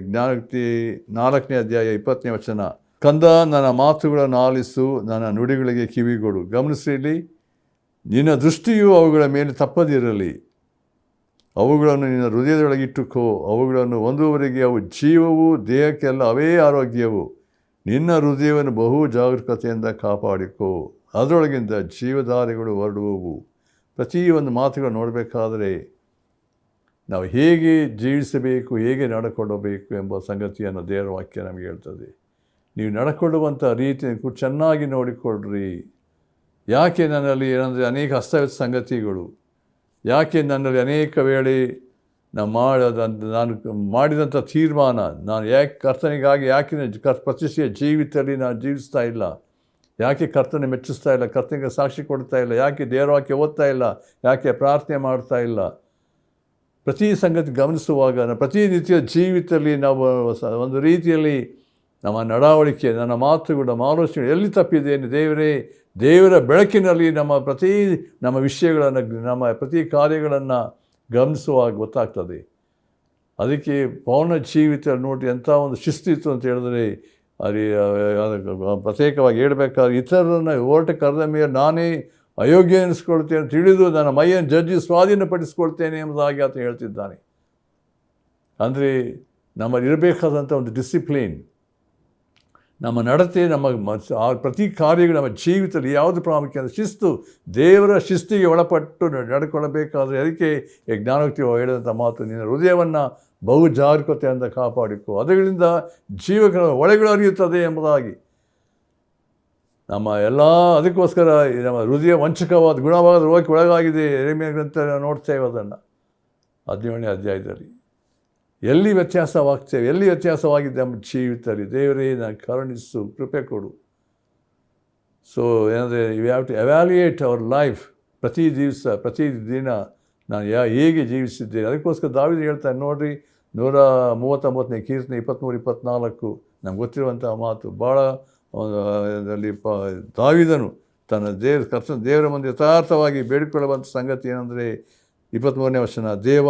ಜ್ಞಾನೋಕ್ತಿ 4ನೇ ಅಧ್ಯಾಯ 20ನೇ ವಚನ, ಕಂದ ನನ್ನ ಮಾತುಗಳನ್ನು ಆಲಿಸು, ನನ್ನ ನುಡಿಗಳಿಗೆ ಕಿವಿಗೊಡು. ಗಮನಿಸಿ, ಇಲ್ಲಿ ನಿನ್ನ ದೃಷ್ಟಿಯು ಅವುಗಳ ಮೇಲೆ ತಪ್ಪದಿರಲಿ, ಅವುಗಳನ್ನು ನಿನ್ನ ಹೃದಯದೊಳಗಿಟ್ಟುಕೋ. ಅವುಗಳನ್ನು ಹೊಂದುವವರೆಗೆ ಅವು ಜೀವವು, ದೇಹಕ್ಕೆಲ್ಲ ಅವೇ ಆರೋಗ್ಯವು. ನಿನ್ನ ಹೃದಯವನ್ನು ಬಹು ಜಾಗರೂಕತೆಯಿಂದ ಕಾಪಾಡಿಕೋ, ಅದರೊಳಗಿಂದ ಜೀವಧಾರೆಗಳು ಹೊರಡುವವು. ಪ್ರತಿಯೊಂದು ಮಾತುಗಳು ನೋಡಬೇಕಾದರೆ ನಾವು ಹೇಗೆ ಜೀವಿಸಬೇಕು, ಹೇಗೆ ನಡ್ಕೊಳ್ಳಬೇಕು ಎಂಬ ಸಂಗತಿಯನ್ನು ದೇವರ ವಾಕ್ಯ ನಮಗೆ ಹೇಳ್ತದೆ. ನೀವು ನಡ್ಕೊಳ್ಳುವಂಥ ರೀತಿಯನ್ನು ಚೆನ್ನಾಗಿ ನೋಡಿಕೊಳ್ಳ್ರಿ. ಯಾಕೆ ನನ್ನಲ್ಲಿ ಏನಂದರೆ ಅನೇಕ ಅಸ್ತವ್ಯಸ್ತ ಸಂಗತಿಗಳು, ಯಾಕೆ ನನ್ನಲ್ಲಿ ಅನೇಕ ವೇಳೆ ನಾನು ಮಾಡಿದಂಥ ತೀರ್ಮಾನ, ನಾನು ಯಾಕೆ ಕರ್ತನಿಗಾಗಿ ಪ್ರತಿಷ್ಠೆಯ ಜೀವಿತದಲ್ಲಿ ನಾನು ಜೀವಿಸ್ತಾ ಇಲ್ಲ, ಯಾಕೆ ಕರ್ತನೆ ಮೆಚ್ಚಿಸ್ತಾ ಇಲ್ಲ, ಕರ್ತನಿಗೆ ಸಾಕ್ಷಿ ಕೊಡ್ತಾ ಇಲ್ಲ, ಯಾಕೆ ದೇವರ ವಾಕ್ಯ ಓದ್ತಾ ಇಲ್ಲ, ಯಾಕೆ ಪ್ರಾರ್ಥನೆ ಮಾಡ್ತಾ ಇಲ್ಲ. ಪ್ರತಿ ಸಂಗತಿ ಗಮನಿಸುವಾಗ ಪ್ರತಿನಿತ್ಯ ಜೀವಿತದಲ್ಲಿ ನಾವು ಒಂದು ರೀತಿಯಲ್ಲಿ ನಮ್ಮ ನಡಾವಳಿಕೆ, ನನ್ನ ಮಾತುಗಳು, ನಮ್ಮ ಆಲೋಚನೆ ಎಲ್ಲಿ ತಪ್ಪಿದ್ದೇನೆ, ದೇವರ ಬೆಳಕಿನಲ್ಲಿ ನಮ್ಮ ವಿಷಯಗಳನ್ನು, ನಮ್ಮ ಪ್ರತಿ ಕಾರ್ಯಗಳನ್ನು ಗಮನಿಸುವಾಗ ಗೊತ್ತಾಗ್ತದೆ. ಅದಕ್ಕೆ ಪೌರ್ಣ ಜೀವಿತ ನೋಡಿ ಎಂಥ ಒಂದು ಶಿಸ್ತಿತ್ತು ಅಂತ ಹೇಳಿದ್ರೆ, ಅಲ್ಲಿ ಪ್ರತ್ಯೇಕವಾಗಿ ಹೇಳಬೇಕಾದ್ರೆ ಇತರರನ್ನು ಓಟ ಕರೆದ ಮೇಲೆ ನಾನೇ ಅಯೋಗ್ಯ ಎನಿಸ್ಕೊಳ್ತೇನೆ ತಿಳಿದು ನನ್ನ ಮೈಯನ್ನು ಜಜ್ಜಿ ಸ್ವಾಧೀನಪಡಿಸ್ಕೊಳ್ತೇನೆ ಎಂಬುದಾಗಿ ಆತ ಹೇಳ್ತಿದ್ದಾನೆ. ಅಂದರೆ ನಮ್ಮಲ್ಲಿ ಇರಬೇಕಾದಂಥ ಒಂದು ಡಿಸಿಪ್ಲಿನ್, ನಮ್ಮ ನಡತೆ, ನಮ್ಮ ಪ್ರತಿ ಕಾರ್ಯಗಳು, ನಮ್ಮ ಜೀವಿತದಲ್ಲಿ ಯಾವುದು ಪ್ರಾಮುಖ್ಯ ಅಂದರೆ ಶಿಸ್ತು, ದೇವರ ಶಿಸ್ತಿಗೆ ಒಳಪಟ್ಟು ನಡ್ಕೊಳ್ಳಬೇಕಾದ್ರೆ. ಅದಕ್ಕೆ ಜ್ಞಾನೋಕ್ತಿ ಹೇಳಿದಂಥ ಮಾತು, ನಿನ್ನ ಹೃದಯವನ್ನು ಬಹು ಜಾಗರೂಕತೆಯಿಂದ ಕಾಪಾಡಿಕೋ, ಅದರಿಂದ ಜೀವಗಳ ಒಳಗಳು ಅರಿಯುತ್ತದೆ ಎಂಬುದಾಗಿ. ಅದಕ್ಕೋಸ್ಕರ ನಮ್ಮ ಹೃದಯ ವಂಚಕವಾದ ಗುಣವಾದ ರೋಗಕ್ಕೆ ಒಳಗಾಗಿದೆ. ಎರೆಮೀಯ ಗ್ರಂಥ ನೋಡ್ತೇವೆ ಅದನ್ನು 17ನೇ ಅಧ್ಯಾಯದಲ್ಲಿ. ಎಲ್ಲಿ ವ್ಯತ್ಯಾಸವಾಗಿದೆ ನಮ್ಮ ಜೀವಿತದಲ್ಲಿ. ದೇವರೇ ನಾನು ಕರುಣಿಸು, ಕೃಪೆ ಕೊಡು. ಸೊ ಏನಂದರೆ you have to evaluate our life. ಪ್ರತಿದಿನ ನಾನು ಹೇಗೆ ಜೀವಿಸಿದ್ದೇನೆ. ಅದಕ್ಕೋಸ್ಕರ ದಾವೀದ ಹೇಳ್ತಾನೆ ನೋಡಿರಿ, 139ನೇ ಕೀರ್ತನೆ 23-24 ನಮ್ಗೆ ಗೊತ್ತಿರುವಂಥ ಮಾತು. ಭಾಳ ಅಲ್ಲಿ ದಾವೀದನು ತನ್ನ ದೇವರ ಮುಂದೆ ಯಥಾರ್ಥವಾಗಿ ಬೇಡಿಕೊಳ್ಳುವಂಥ ಸಂಗತಿ ಏನಂದರೆ 23ನೇ ವಚನ, ದೇವ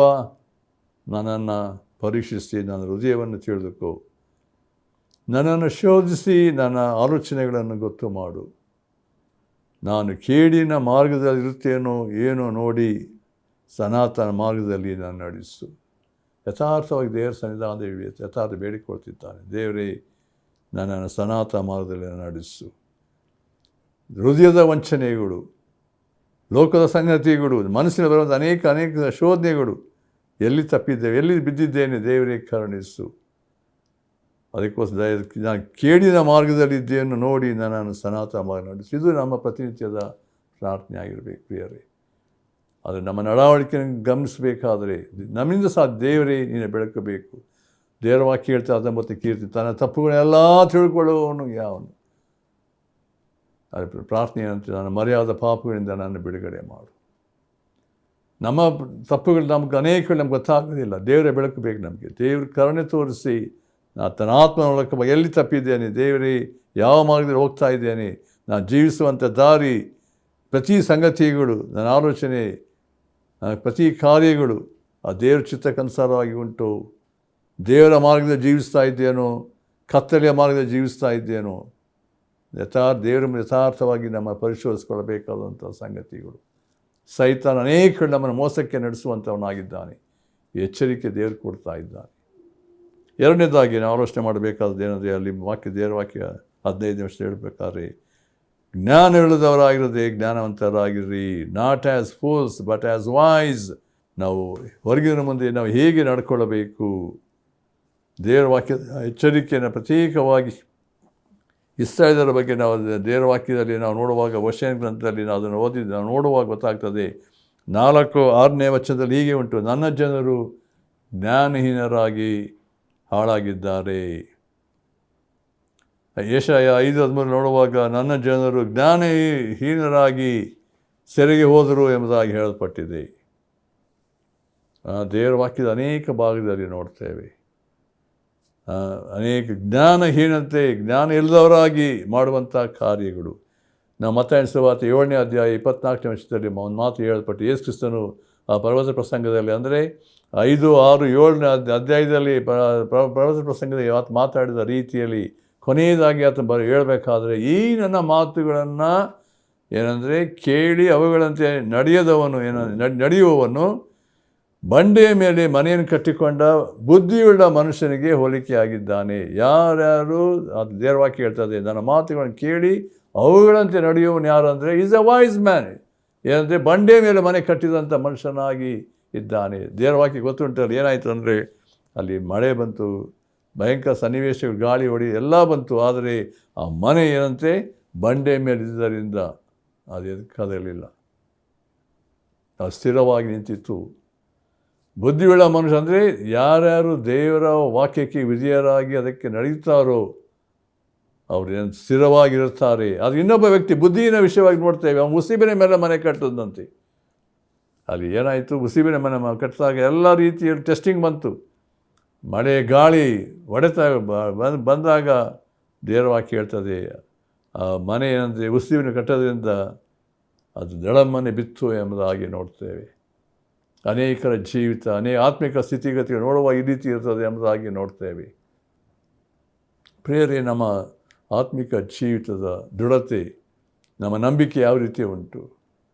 ನನ್ನನ್ನು ಪರೀಕ್ಷಿಸಿ ನನ್ನ ಹೃದಯವನ್ನು ತಿಳಿದುಕೋ, ನನ್ನನ್ನು ಶೋಧಿಸಿ ನನ್ನ ಆಲೋಚನೆಗಳನ್ನು ಗೊತ್ತು ಮಾಡು. ನಾನು ಕೇಡಿನ ಮಾರ್ಗದಲ್ಲಿರುತ್ತೇನೋ ಏನೋ ನೋಡಿ ಸನಾತನ ಮಾರ್ಗದಲ್ಲಿ ನಾನು ನಡೆಸು. ಯಥಾರ್ಥವಾಗಿ ದೇವರ ಸನ್ನಿಧಾನದಲ್ಲಿ ಯಥಾರ್ಥ ಬೇಡಿಕೊಳ್ತಿದ್ದಾನೆ. ದೇವರೇ ನನ್ನನ್ನು ಸನಾತನ ಮಾರ್ಗದಲ್ಲಿ ನಡೆಸು. ಹೃದಯದ ವಂಚನೆಗಳು, ಲೋಕದ ಸಂಗತಿಗಳು, ಮನಸ್ಸಿನ ಬರುವಂಥ ಅನೇಕ ಶೋಧನೆಗಳು, ಎಲ್ಲಿ ತಪ್ಪಿದ್ದೇವೆ, ಎಲ್ಲಿ ಬಿದ್ದಿದ್ದೇನೆ, ದೇವರೇ ಕರುಣಿಸು. ಅದಕ್ಕೋಸ್ಕರ ನಾನು ಕೇಳಿನ ಮಾರ್ಗದಲ್ಲಿದ್ದೇನು ನೋಡಿ ನನ್ನನ್ನು ಸನಾತನ ಮಾರ್ಗ ನಡೆಸು. ಇದು ನಮ್ಮ ಪ್ರತಿನಿತ್ಯದ ಪ್ರಾರ್ಥನೆ ಆಗಿರಬೇಕು ಪ್ರಿಯರೇ. ಆದರೆ ನಮ್ಮ ನಡವಳಿಕೆಯನ್ನು ಗಮನಿಸಬೇಕಾದರೆ ನಮ್ಮಿಂದ ಸಹ ದೇವರೇ ನೀನು ಬೆಳಕಬೇಕು. ದೇವರ ವಾಕ್ಯ ಹೇಳ್ತಾ 19 ಕೀರ್ತಿ, ತನ್ನ ತಪ್ಪುಗಳನ್ನೆಲ್ಲ ತಿಳ್ಕೊಳ್ಳೋನು ಯಾವನು. ಅದು ಪ್ರಾರ್ಥನೆ ಏನಂತ, ನನ್ನ ಮರೆಯಾದ ಪಾಪಗಳಿಂದ ನನ್ನ ಬಿಡುಗಡೆ ಮಾಡು. ನಮ್ಮ ತಪ್ಪುಗಳು ನಮ್ಗೆ ಗೊತ್ತಾಗೋದಿಲ್ಲ. ದೇವರೇ ಬೆಳಕು ಬೇಕು ನಮಗೆ. ದೇವ್ರ ಕರುಣೆ ತೋರಿಸಿ ತನ್ನ ಆತ್ಮನೊಳಗೆ ಎಲ್ಲಿ ತಪ್ಪಿದ್ದೇನೆ, ದೇವರೇ ಯಾವ ಮಾರ್ಗದಲ್ಲಿ ಹೋಗ್ತಾ ಇದ್ದೇನೆ, ನಾನು ಜೀವಿಸುವಂಥ ದಾರಿ, ಪ್ರತಿ ಸಂಗತಿಗಳು, ನನ್ನ ಆಲೋಚನೆ, ಪ್ರತಿ ಕಾರ್ಯಗಳು ಆ ದೇವರ ಚಿತ್ತಕ್ಕನುಸಾರವಾಗಿ ಉಂಟು. ದೇವರ ಮಾರ್ಗದಲ್ಲಿ ಜೀವಿಸ್ತಾ ಇದ್ದೇನೋ, ಕತ್ತಲೆಯ ಮಾರ್ಗದಲ್ಲಿ ಜೀವಿಸ್ತಾ ಇದ್ದೇನೋ, ದೇವರ ಯಥಾರ್ಥವಾಗಿ ನಮ್ಮ ಪರಿಶೋಧಿಸ್ಕೊಳ್ಬೇಕಾದಂಥ ಸಂಗತಿಗಳು. ಸೈತಾನ ಅನೇಕ ನಮ್ಮನ್ನು ಮೋಸಕ್ಕೆ ನಡೆಸುವಂಥವನಾಗಿದ್ದಾನೆ. ಎಚ್ಚರಿಕೆ ದೇವರು ಕೊಡ್ತಾ ಇದ್ದಾನೆ. ಎರಡನೇದಾಗಿ ನಾವು ಆಲೋಚನೆ ಮಾಡಬೇಕಾದದ್ದು ಏನಂದರೆ, ಅಲ್ಲಿ ದೇವರ ವಾಕ್ಯ 15 ನಿಮಿಷ ಹೇಳಬೇಕಾದ್ರೆ, ಜ್ಞಾನವಿಲ್ಲದವರಾಗಿರದೆ ಜ್ಞಾನವಂತರಾಗಿರ್ರಿ, not as fools but as wise. ನಾವು ಹೊರಗಿನ ಮುಂದೆ ನಾವು ಹೇಗೆ ನಡ್ಕೊಳ್ಳಬೇಕು, ದೇವರ ವಾಕ್ಯದ ಎಚ್ಚರಿಕೆಯನ್ನು ಪ್ರತ್ಯೇಕವಾಗಿ ಇಸ್ರಾಯೇಲರ ಬಗ್ಗೆ ನಾವು ದೇವರ ವಾಕ್ಯದಲ್ಲಿ ನಾವು ನೋಡುವಾಗ, ವಚನ ಗ್ರಂಥದಲ್ಲಿ ನಾವು ಅದನ್ನು ಓದಿದ್ದು ನಾವು ನೋಡುವಾಗ ಗೊತ್ತಾಗ್ತದೆ. 4-6ನೇ ವಚನದಲ್ಲಿ ಹೀಗೆ ಉಂಟು, ನನ್ನ ಜನರು ಜ್ಞಾನಹೀನರಾಗಿ ಹಾಳಾಗಿದ್ದಾರೆ. ಯೆಶಾಯ 5:13 ನೋಡುವಾಗ, ನನ್ನ ಜನರು ಜ್ಞಾನಹೀನರಾಗಿ ಸೆರೆಗೆ ಹೋದರು ಎಂಬುದಾಗಿ ಹೇಳಲ್ಪಟ್ಟಿದೆ. ದೇವರ ವಾಕ್ಯದ ಅನೇಕ ಭಾಗದಲ್ಲಿ ನೋಡ್ತೇವೆ. ಅನೇಕ ಜ್ಞಾನಹೀನತೆ, ಜ್ಞಾನ ಇಲ್ಲದವರಾಗಿ ಮಾಡುವಂಥ ಕಾರ್ಯಗಳು. ನಾವು ಮತ್ತಾಯನ ಸುವಾರ್ತೆ 7ನೇ ಅಧ್ಯಾಯ 24ನೇ ವಚನದಲ್ಲಿ ಒಂದು ಮಾತು ಹೇಳಲ್ಪಟ್ಟು, ಯೇಸು ಕ್ರಿಸ್ತನು ಆ ಪರ್ವತ ಪ್ರಸಂಗದಲ್ಲಿ, ಅಂದರೆ 5, 6, 7ನೇ ಅಧ್ಯಾಯದಲ್ಲಿ ಪರ್ವತ ಪ್ರಸಂಗದಲ್ಲಿ ಮಾತಾಡಿದ ರೀತಿಯಲ್ಲಿ ಕೊನೆಯದಾಗಿ ಆತನು ಹೇಳಬೇಕಾದ್ರೆ, ಈ ನನ್ನ ಮಾತುಗಳನ್ನು ಏನಂದರೆ ಕೇಳಿ ಅವುಗಳಂತೆ ನಡೆಯುವವನು ಬಂಡೆಯ ಮೇಲೆ ಮನೆಯನ್ನು ಕಟ್ಟಿಕೊಂಡ ಬುದ್ಧಿಯುಳ್ಳ ಮನುಷ್ಯನಿಗೆ ಹೋಲಿಕೆಯಾಗಿದ್ದಾನೆ. ಯಾರ್ಯಾರು ಅದು ದೇವರ ವಾಕ್ಯ ಹೇಳ್ತದೆ, ನನ್ನ ಮಾತುಗಳನ್ನು ಕೇಳಿ ಅವುಗಳಂತೆ ನಡೆಯುವವನು ಯಾರು ಅಂದರೆ, ಈಸ್ ಅ ವಾಯ್ಸ್ ಮ್ಯಾನ್. ಏನಂದರೆ ಬಂಡೆ ಮೇಲೆ ಮನೆ ಕಟ್ಟಿದಂಥ ಮನುಷ್ಯನಾಗಿ ಇದ್ದಾನೆ. ದೇವರ ವಾಕ್ಯ ಗೊತ್ತುಂಟಲ್ಲಿ ಏನಾಯಿತು ಅಂದರೆ, ಅಲ್ಲಿ ಮಳೆ ಬಂತು, ಭಯಂಕರ ಸನ್ನಿವೇಶಗಳು, ಗಾಳಿ ಹೊಡಿ ಎಲ್ಲ ಬಂತು. ಆದರೆ ಆ ಮನೆ ಏನಂತೆ ಬಂಡೆ ಮೇಲೆ ಇದ್ದುದರಿಂದ ಅದು ಎದಕ್ಕಾಗಲಿಲ್ಲ, ಅದು ಸ್ಥಿರವಾಗಿ ನಿಂತಿತ್ತು. ಬುದ್ಧಿಯುಳ್ಳ ಮನುಷ್ಯ ಅಂದರೆ ಯಾರ್ಯಾರು ದೇವರ ವಾಕ್ಯಕ್ಕೆ ವಿಧೇಯರಾಗಿ ಅದಕ್ಕೆ ನಡೆಯುತ್ತಾರೋ ಅವರು ಏನು ಸ್ಥಿರವಾಗಿರುತ್ತಾರೆ. ಅದು ಇನ್ನೊಬ್ಬ ವ್ಯಕ್ತಿ ಬುದ್ಧಿಯ ವಿಷಯವಾಗಿ ನೋಡ್ತೇವೆ, ಅವನು ಉಸಿಬಿನ ಮೇಲೆ ಮನೆ ಕಟ್ಟದಂತೆ. ಅಲ್ಲಿ ಏನಾಯಿತು, ಉಸಿಬಿನ ಮನೆ ಕಟ್ಟಿದಾಗ ಎಲ್ಲ ರೀತಿಯ ಟೆಸ್ಟಿಂಗ್ ಬಂತು. ಮಳೆ ಗಾಳಿ ಬಂದಾಗ ದೇವರ ವಾಕ್ಯ ಹೇಳ್ತದೆ, ಆ ಮನೆ ಏನಂದರೆ ಉಸಿಬಿನ ಕಟ್ಟೋದ್ರಿಂದ ಅದು ದಳಮನೆ ಬಿತ್ತು ಎಂಬುದಾಗಿ ನೋಡ್ತೇವೆ. ಅನೇಕರ ಜೀವಿತ, ಆತ್ಮಿಕ ಸ್ಥಿತಿಗತಿಗಳು ನೋಡುವ ಈ ರೀತಿ ಇರ್ತದೆ ಎಂಬುದಾಗಿ ನೋಡ್ತೇವೆ. ಪ್ರಿಯರೇ, ನಮ್ಮ ಆತ್ಮಿಕ ಜೀವಿತದ ದೃಢತೆ, ನಮ್ಮ ನಂಬಿಕೆ ಯಾವ ರೀತಿ ಉಂಟು?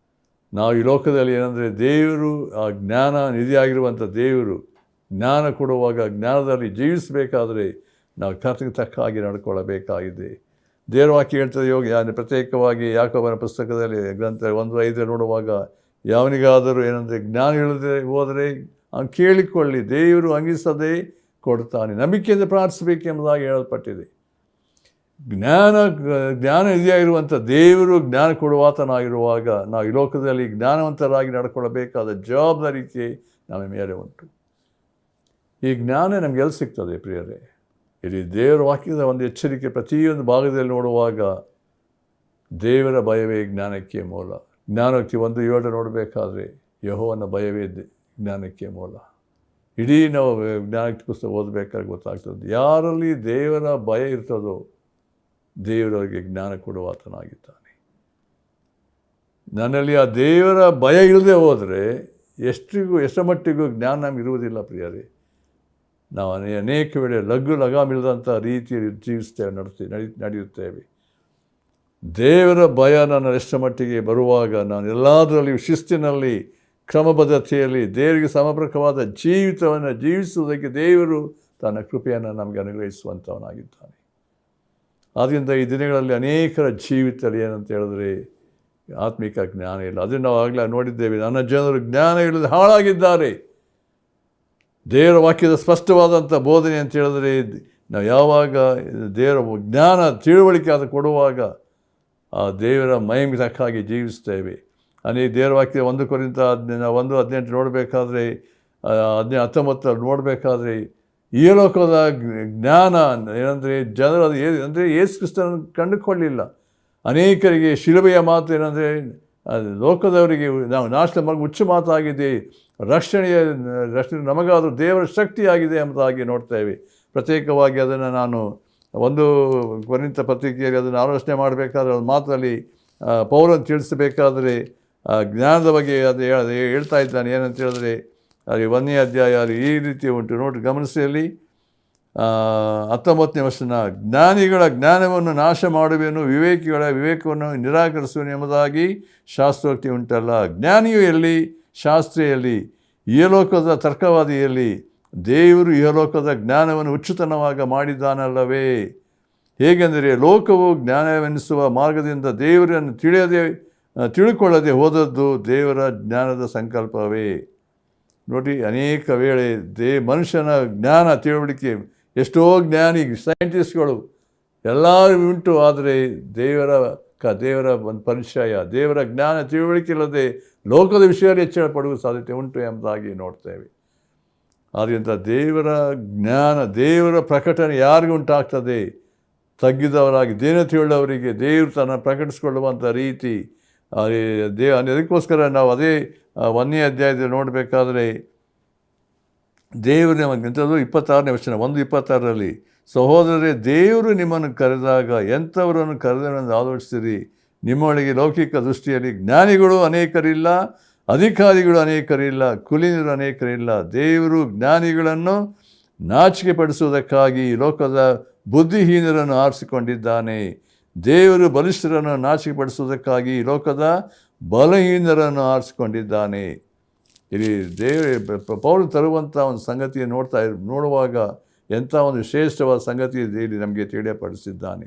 ನಾವು ಈ ಲೋಕದಲ್ಲಿ ಏನಂದರೆ, ದೇವರು ಆ ಜ್ಞಾನ ನಿಧಿಯಾಗಿರುವಂಥ ದೇವರು ಜ್ಞಾನ ಕೊಡುವಾಗ ಜ್ಞಾನದಲ್ಲಿ ಜೀವಿಸಬೇಕಾದರೆ ನಾವು ಕರ್ತಕ್ಕೆ ತಕ್ಕ ಹಾಗೆ ನಡ್ಕೊಳ್ಳಬೇಕಾಗಿದೆ. ದೇವರ ವಾಕ್ಯ ಹೇಳ್ತದೆ, ಪ್ರತ್ಯೇಕವಾಗಿ ಯಾಕೋಬನ ಪುಸ್ತಕದಲ್ಲಿ ಗ್ರಂಥ 1:5 ನೋಡುವಾಗ, ಯಾವನಿಗಾದರೂ ಏನಂದರೆ ಜ್ಞಾನ ಇಲ್ಲದೆ ಹೋದರೆ ಅವನು ಕೇಳಿಕೊಳ್ಳಿ, ದೇವರು ಅಂಗಿಸದೆ ಕೊಡ್ತಾನೆ, ನಂಬಿಕೆಯಿಂದ ಪ್ರಾರ್ಥಿಸಬೇಕೆಂಬುದಾಗಿ ಹೇಳಲ್ಪಟ್ಟಿದೆ. ಜ್ಞಾನ ಇದೆಯಾಗಿರುವಂಥ ದೇವರು ಜ್ಞಾನ ಕೊಡುವಾತನಾಗಿರುವಾಗ ನಾವು ಈ ಲೋಕದಲ್ಲಿ ಜ್ಞಾನವಂತರಾಗಿ ನಡ್ಕೊಳ್ಳಬೇಕಾದ ಜವಾಬ್ದಾರಿಕೆ ನಮ್ಮ ಮೇಲೆ ಉಂಟು. ಈ ಜ್ಞಾನ ನಮಗೆ ಎಲ್ಲಿ ಸಿಗ್ತದೆ ಪ್ರಿಯರೇ? ಇಲ್ಲಿ ದೇವರ ವಾಕ್ಯದ ಒಂದು ಎಚ್ಚರಿಕೆ ಪ್ರತಿಯೊಂದು ಭಾಗದಲ್ಲಿ ನೋಡುವಾಗ, ದೇವರ ಭಯವೇ ಜ್ಞಾನಕ್ಕೆ ಮೂಲ. ಜ್ಞಾನಕ್ಕೆ 1:7 ನೋಡಬೇಕಾದ್ರೆ, ಯೆಹೋವನ ಭಯವೇ ಜ್ಞಾನಕ್ಕೆ ಮೂಲ. ಇಡೀ ನಾವು ಜ್ಞಾನಕ್ಕೆ ಪುಸ್ತಕ ಓದಬೇಕಾದ್ರೆ ಗೊತ್ತಾಗ್ತದೆ, ಯಾರಲ್ಲಿ ದೇವರ ಭಯ ಇರ್ತದೋ ದೇವರಿಗೆ ಜ್ಞಾನ ಕೊಡುವಾತನಾಗಿದ್ದಾನೆ. ನನ್ನಲ್ಲಿ ಆ ದೇವರ ಭಯ ಇಲ್ಲದೆ ಹೋದರೆ ಎಷ್ಟರ ಮಟ್ಟಿಗೂ ಜ್ಞಾನ ನಮ್ಗೆ ಇರುವುದಿಲ್ಲ ಪ್ರಿಯರೇ. ನಾವು ಅನೇಕ ವೇಳೆ ಲಗಾಮಿಲ್ಲದಂಥ ರೀತಿಯಲ್ಲಿ ಜೀವಿಸ್ತೇವೆ, ನಡೆಯುತ್ತೇವೆ. ದೇವರ ಭಯ ನನ್ನ ಎಷ್ಟರ ಮಟ್ಟಿಗೆ ಬರುವಾಗ ನಾನು ಎಲ್ಲದರಲ್ಲಿಯೂ ಶಿಸ್ತಿನಲ್ಲಿ, ಕ್ರಮಬದ್ಧತೆಯಲ್ಲಿ ದೇವರಿಗೆ ಸಮರ್ಪಕವಾದ ಜೀವಿತವನ್ನು ಜೀವಿಸುವುದಕ್ಕೆ ದೇವರು ತನ್ನ ಕೃಪೆಯನ್ನು ನಮಗೆ ಅನುಗ್ರಹಿಸುವಂಥವನಾಗಿದ್ದಾನೆ. ಆದ್ದರಿಂದ ಈ ದಿನಗಳಲ್ಲಿ ಅನೇಕರ ಜೀವಿತದಲ್ಲಿ ಏನಂತ ಹೇಳಿದ್ರೆ ಆತ್ಮಿಕ ಜ್ಞಾನ ಇಲ್ಲ. ಅದನ್ನು ನಾವು ಆಗಲೇ ನೋಡಿದ್ದೇವೆ. ನನ್ನ ಜನರು ಜ್ಞಾನ ಇಲ್ಲದೆ ಹಾಳಾಗಿದ್ದಾರೆ. ದೇವರ ವಾಕ್ಯದ ಸ್ಪಷ್ಟವಾದಂಥ ಬೋಧನೆ ಅಂತ ಹೇಳಿದ್ರೆ ನಾವು ಯಾವಾಗ ದೇವರ ಜ್ಞಾನ ತಿಳುವಳಿಕೆ ಅದು ಕೊಡುವಾಗ ಆ ದೇವರ ಮಹಿಮೆಗೆ ತಕ್ಕಾಗಿ ಜೀವಿಸ್ತೇವೆ. ದೇವರ ವಾಕ್ಯ 1 ಕೊರಿಂಥ 1:18 ನೋಡಬೇಕಾದ್ರೆ 19 ನೋಡಬೇಕಾದ್ರೆ ಈ ಲೋಕದ ಜ್ಞಾನ ಏನಂದರೆ ಜನರು ಅದು ಅಂದರೆ ಯೇಸು ಕ್ರಿಸ್ತನನ್ನು ಕಂಡುಕೊಳ್ಳಿಲ್ಲ. ಅನೇಕರಿಗೆ ಶಿಲುಬೆಯ ಮಾತು ಏನಂದರೆ ಲೋಕದವರಿಗೆ ನಾವು ನಾಶದ ಹುಚ್ಚು ಮಾತಾಗಿದೆ, ರಕ್ಷಣೆ ನಮಗಾದರೂ ದೇವರ ಶಕ್ತಿಯಾಗಿದೆ ಎಂಬುದಾಗಿ ನೋಡ್ತೇವೆ. ಪ್ರತ್ಯೇಕವಾಗಿ ಅದನ್ನು ನಾನು 1 ಕೊರಿಂಥ ಪತ್ರಿಕೆಯಲ್ಲಿ ಅದನ್ನು ಆಲೋಚನೆ ಮಾಡಬೇಕಾದ್ರೆ ಒಂದು ಮಾತಲ್ಲಿ ಪೌಲನು ತಿಳಿಸಬೇಕಾದ್ರೆ ಜ್ಞಾನದ ಬಗ್ಗೆ ಅದು ಹೇಳ್ತಾ ಇದ್ದಾನೆ. ಏನಂತ ಹೇಳಿದ್ರೆ ಅಲ್ಲಿ 1ನೇ ಅಧ್ಯಾಯ ಈ ರೀತಿ ಉಂಟು ನೋಡಿ, ಗಮನಿಸಲಿ. 19ನೇ ವಚನ, ಜ್ಞಾನಿಗಳ ಜ್ಞಾನವನ್ನು ನಾಶ ಮಾಡುವೆನು, ವಿವೇಕಿಗಳ ವಿವೇಕವನ್ನು ನಿರಾಕರಿಸುವೆನು ಎಂಬುದಾಗಿ ಶಾಸ್ತ್ರೋಕ್ತಿ ಉಂಟಲ್ಲ. ಜ್ಞಾನಿಯು ಎಲ್ಲಿ? ಶಾಸ್ತ್ರಿಯಲ್ಲಿ. ಇಹಲೋಕದ ತರ್ಕವಾದಿಯಲ್ಲಿ. ದೇವರು ಇಹಲೋಕದ ಜ್ಞಾನವನ್ನು ಹುಚ್ಚುತನವಾಗಿ ಮಾಡಿದ್ದಾನಲ್ಲವೇ? ಹೇಗೆಂದರೆ ಲೋಕವು ಜ್ಞಾನವೆನಿಸುವ ಮಾರ್ಗದಿಂದ ದೇವರನ್ನು ತಿಳ್ಕೊಳ್ಳದೆ ಹೋದದ್ದು ದೇವರ ಜ್ಞಾನದ ಸಂಕಲ್ಪವೇ. ನೋಡಿ, ಅನೇಕ ವೇಳೆ ಮನುಷ್ಯನ ಜ್ಞಾನ ತಿಳುವಳಿಕೆ, ಎಷ್ಟೋ ಜ್ಞಾನಿ ಸೈಂಟಿಸ್ಟ್ಗಳು ಎಲ್ಲರೂ ಉಂಟು, ಆದರೆ ದೇವರ ಒಂದು ಪರಿಚಯ, ದೇವರ ಜ್ಞಾನ ತಿಳುವಳಿಕೆ ಇಲ್ಲದೆ ಲೋಕದ ವಿಷಯದಲ್ಲಿ ಹೆಚ್ಚಳ ಪಡುವ ಸಾಧ್ಯತೆ ಉಂಟು ಎಂಬುದಾಗಿ ನೋಡ್ತೇವೆ. ಆದ್ದರಿಂದ ದೇವರ ಜ್ಞಾನ, ದೇವರ ಪ್ರಕಟಣೆ ಯಾರಿಗೂ ಉಂಟಾಗ್ತದೆ? ತಗ್ಗಿದವರಾಗಿ ದೇವತೆಯುಳ್ಳವರಿಗೆ ದೇವರು ತನ್ನ ಪ್ರಕಟಿಸಿಕೊಳ್ಳುವಂಥ ರೀತಿ. ಅದಕ್ಕೋಸ್ಕರ ನಾವು ಅದೇ 1ನೇ ಅಧ್ಯಾಯದಲ್ಲಿ ನೋಡಬೇಕಾದ್ರೆ ದೇವರು ನಮಗಿಂಥದ್ದು 26ನೇ ವಚನ 1:26 ಸಹೋದರರೇ, ದೇವರು ನಿಮ್ಮನ್ನು ಕರೆದಾಗ ಎಂಥವರನ್ನು ಕರೆದನೆಂದು ಆಲೋಚಿಸಿರಿ. ನಿಮ್ಮೊಳಗೆ ಲೌಕಿಕ ದೃಷ್ಟಿಯಲ್ಲಿ ಜ್ಞಾನಿಗಳು ಅನೇಕರಿಲ್ಲ, ಅಧಿಕಾರಿಗಳು ಅನೇಕರಿಲ್ಲ, ಕುಲೀನರು ಅನೇಕರಿಲ್ಲ. ದೇವರು ಜ್ಞಾನಿಗಳನ್ನು ನಾಚಿಕೆ ಪಡಿಸುವುದಕ್ಕಾಗಿ ಲೋಕದ ಬುದ್ಧಿಹೀನರನ್ನು ಆರಿಸಿಕೊಂಡಿದ್ದಾನೆ. ದೇವರು ಬಲಿಷ್ಠರನ್ನು ನಾಚಿಕೆ ಪಡಿಸುವುದಕ್ಕಾಗಿ ಲೋಕದ ಬಲಹೀನರನ್ನು ಆರಿಸಿಕೊಂಡಿದ್ದಾನೆ. ಇಲ್ಲಿ ಪೌಲನು ತರುವಂಥ ಒಂದು ಸಂಗತಿಯನ್ನು ನೋಡುವಾಗ ಎಂಥ ಒಂದು ಶ್ರೇಷ್ಠವಾದ ಸಂಗತಿ ಇಲ್ಲಿ ನಮಗೆ ತಿಳಿಯಪಡಿಸಿದ್ದಾನೆ.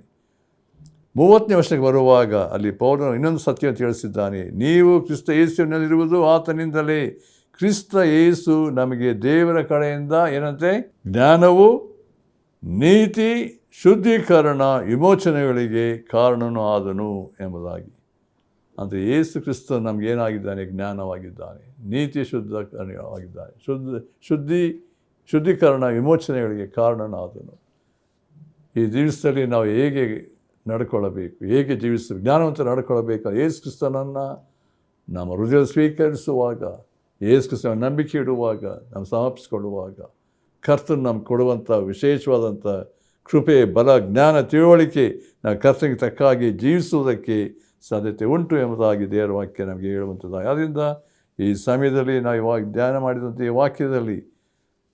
30ನೇ ವರ್ಷಕ್ಕೆ ಬರುವಾಗ ಅಲ್ಲಿ ಪೌಲನು ಇನ್ನೊಂದು ಸತ್ಯವನ್ನು ತಿಳಿಸಿದ್ದಾನೆ. ನೀವು ಕ್ರಿಸ್ತ ಯೇಸುವಿನಲ್ಲಿರುವುದು ಆತನಿಂದಲೇ. ಕ್ರಿಸ್ತ ಯೇಸು ನಮಗೆ ದೇವರ ಕಡೆಯಿಂದ ಏನಂತೆ ಜ್ಞಾನವು, ನೀತಿ, ಶುದ್ಧೀಕರಣ, ವಿಮೋಚನೆಗಳಿಗೆ ಕಾರಣನೂ ಆದನು ಎಂಬುದಾಗಿ. ಅಂದರೆ ಯೇಸು ಕ್ರಿಸ್ತ ನಮಗೇನಾಗಿದ್ದಾನೆ? ಜ್ಞಾನವಾಗಿದ್ದಾನೆ, ನೀತಿ ಶುದ್ಧವಾಗಿದ್ದಾನೆ, ಶುದ್ಧೀಕರಣ, ವಿಮೋಚನೆಗಳಿಗೆ ಕಾರಣನಾದನು. ಈ ಜೀವಿಸದಲ್ಲಿ ನಾವು ಹೇಗೆ ನಡ್ಕೊಳ್ಳಬೇಕು, ಹೇಗೆ ಜೀವಿಸಬೇಕು, ಜ್ಞಾನವಂತ ನಡ್ಕೊಳ್ಳಬೇಕು? ಯೇಸು ಕ್ರಿಸ್ತನನ್ನು ನಮ್ಮ ಹೃದಯ ಸ್ವೀಕರಿಸುವಾಗ, ಯೇಸು ಕ್ರಿಸ್ತನ ನಂಬಿಕೆ ಇಡುವಾಗ, ನಾವು ಸಮರ್ಪಿಸಿಕೊಳ್ಳುವಾಗ ಕರ್ತನು ನಮ್ಗೆ ಕೊಡುವಂಥ ವಿಶೇಷವಾದಂಥ ಕೃಪೆ, ಬಲ, ಜ್ಞಾನ, ತಿಳುವಳಿಕೆ ನಾವು ಕರ್ತನಿಗೆ ತಕ್ಕಾಗಿ ಜೀವಿಸುವುದಕ್ಕೆ ಸಾಧ್ಯತೆ ಉಂಟು ಎಂಬುದಾಗಿ ದೇವರ ವಾಕ್ಯ ನಮಗೆ ಹೇಳುವಂಥದ್ದು. ಆದ್ದರಿಂದ ಈ ಸಮಯದಲ್ಲಿ ನಾವು ಇವಾಗ ಧ್ಯಾನ ಮಾಡಿದಂಥ ಈ ವಾಕ್ಯದಲ್ಲಿ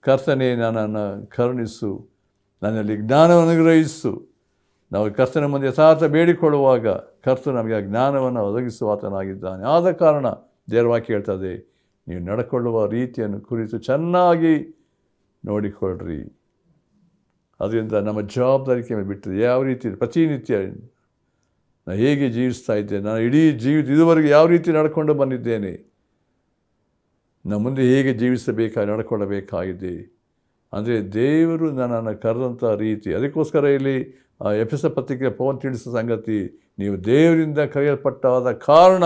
ಕರ್ತನೇ ನನ್ನನ್ನು ಕರುಣಿಸು, ನನ್ನಲ್ಲಿ ಜ್ಞಾನವನ್ನು ಅನುಗ್ರಹಿಸು. ನಾವು ಕರ್ತನ ಮುಂದೆ ಯಥಾರ್ಥ ಬೇಡಿಕೊಳ್ಳುವಾಗ ಕರ್ತನು ನಮಗೆ ಆ ಜ್ಞಾನವನ್ನು ಒದಗಿಸುವ ಆತನಾಗಿದ್ದಾನೆ. ಆದ ಕಾರಣ ದೇವರ ವಾಕ್ಯ ಹೇಳ್ತದೆ, ನೀವು ನಡ್ಕೊಳ್ಳುವ ರೀತಿಯನ್ನು ಕುರಿತು ಚೆನ್ನಾಗಿ ನೋಡಿಕೊಳ್ಳ್ರಿ. ಅದರಿಂದ ನಮ್ಮ ಜವಾಬ್ದಾರಿಕೆ ಮೇಲೆ ಬಿಟ್ಟರೆ ಯಾವ ರೀತಿ ಪ್ರತಿನಿತ್ಯ ನಾನು ಹೇಗೆ ಜೀವಿಸ್ತಾ ಇದ್ದೇನೆ, ನಾನು ಇಡೀ ಇದುವರೆಗೆ ಯಾವ ರೀತಿ ನಡ್ಕೊಂಡು ಬಂದಿದ್ದೇನೆ, ನಮ್ಮ ಮುಂದೆ ಹೇಗೆ ಜೀವಿಸಬೇಕಾಗಿ ನಡ್ಕೊಳ್ಳಬೇಕಾಗಿದೆ. ಅಂದರೆ ದೇವರು ನನ್ನನ್ನು ಕರೆದಂಥ ರೀತಿ. ಅದಕ್ಕೋಸ್ಕರ ಇಲ್ಲಿ ಎಫೆಸ ಪತ್ರಿಕೆ ಪೌಲನು ತಿಳಿಸಿದ ಸಂಗತಿ, ನೀವು ದೇವರಿಂದ ಕರೆಯಲ್ಪಟ್ಟಾದ ಕಾರಣ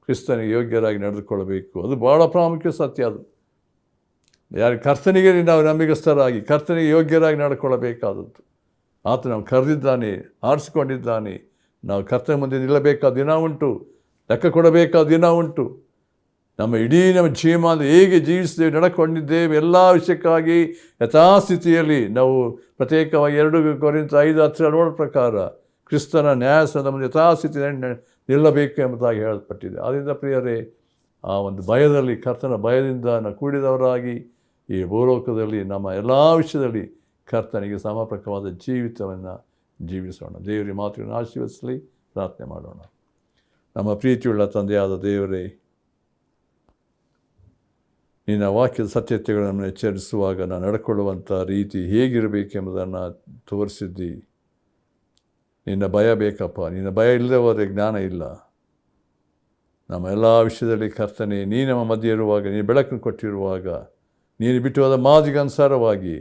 ಕ್ರಿಸ್ತನಿಗೆ ಯೋಗ್ಯರಾಗಿ ನಡೆದುಕೊಳ್ಳಬೇಕು. ಅದು ಭಾಳ ಪ್ರಾಮುಖ್ಯ ಸತ್ಯ. ಅದು ಯಾರು ಕರ್ತನಿಗೆ ನಾವು ನಂಬಿಗಸ್ತರಾಗಿ ಕರ್ತನಿಗೆ ಯೋಗ್ಯರಾಗಿ ನಡ್ಕೊಳ್ಳಬೇಕಾದದ್ದು. ಆತ ನಾವು ಕರೆದಿದ್ದಾನೆ, ಆರಿಸಿಕೊಂಡಿದ್ದಾನೆ. ನಾವು ಕರ್ತನ ಮುಂದೆ ನಿಲ್ಲಬೇಕಾದ ದಿನ ಉಂಟು, ಲೆಕ್ಕ ಕೊಡಬೇಕಾದ ದಿನ ಉಂಟು. ನಮ್ಮ ಜೀವಮಾನ ಹೇಗೆ ಜೀವಿಸಿದ್ದೇವೆ, ನಡ್ಕೊಂಡಿದ್ದೇವೆ, ಎಲ್ಲ ವಿಷಯಕ್ಕಾಗಿ ಯಥಾಸ್ಥಿತಿಯಲ್ಲಿ ನಾವು ಪ್ರತ್ಯೇಕವಾಗಿ 2 ಕೊರಿಂಥ 5:10 ನೋಡೋ ಪ್ರಕಾರ ಕ್ರಿಸ್ತನ ನ್ಯಾಯಸ್ಥಾನದ ಮುಂದೆ ಯಥಾಸ್ಥಿತಿ ನಿಲ್ಲಬೇಕು ಎಂಬುದಾಗಿ ಹೇಳಲ್ಪಟ್ಟಿದೆ. ಆದ್ದರಿಂದ ಪ್ರಿಯರೇ, ಆ ಒಂದು ಭಯದಲ್ಲಿ, ಕರ್ತನ ಭಯದಿಂದ ನಾವು ಕೂಡಿದವರಾಗಿ ಈ ಭೂಲೋಕದಲ್ಲಿ ನಮ್ಮ ಎಲ್ಲ ವಿಷಯದಲ್ಲಿ ಕರ್ತನಿಗೆ ಸಮರ್ಪಕವಾದ ಜೀವಿತವನ್ನು ಜೀವಿಸೋಣ. ದೇವರ ಮಾತುಗಳನ್ನು ಆಶೀರ್ವದಿಸಲಿ. ಪ್ರಾರ್ಥನೆ ಮಾಡೋಣ. ನಮ್ಮ ಪ್ರೀತಿಯುಳ್ಳ ತಂದೆಯಾದ ದೇವರೇ, ನಿನ್ನ ವಾಕ್ಯದ ಸತ್ಯತೆಗಳನ್ನು ಎಚ್ಚರಿಸುವಾಗ ನಾನು ನಡ್ಕೊಳ್ಳುವಂಥ ರೀತಿ ಹೇಗಿರಬೇಕೆಂಬುದನ್ನು ತೋರಿಸಿದ್ದಿ. ನಿನ್ನ ಭಯ ಬೇಕಪ್ಪ. ನಿನ್ನ ಭಯ ಇಲ್ಲದೆ ಹೋದರೆ ಜ್ಞಾನ ಇಲ್ಲ. ನಮ್ಮ ಎಲ್ಲ ವಿಷಯದಲ್ಲಿ ಕರ್ತನೆ, ನೀನು ನಮ್ಮ ಮಧ್ಯೆ ಇರುವಾಗ, ನೀನು ಬೆಳಕನ್ನು ಕೊಟ್ಟಿರುವಾಗ, ನೀನು ಬಿಟ್ಟು ಹೋದ ಮಾತಿಗೆ ಅನುಸಾರವಾಗಿ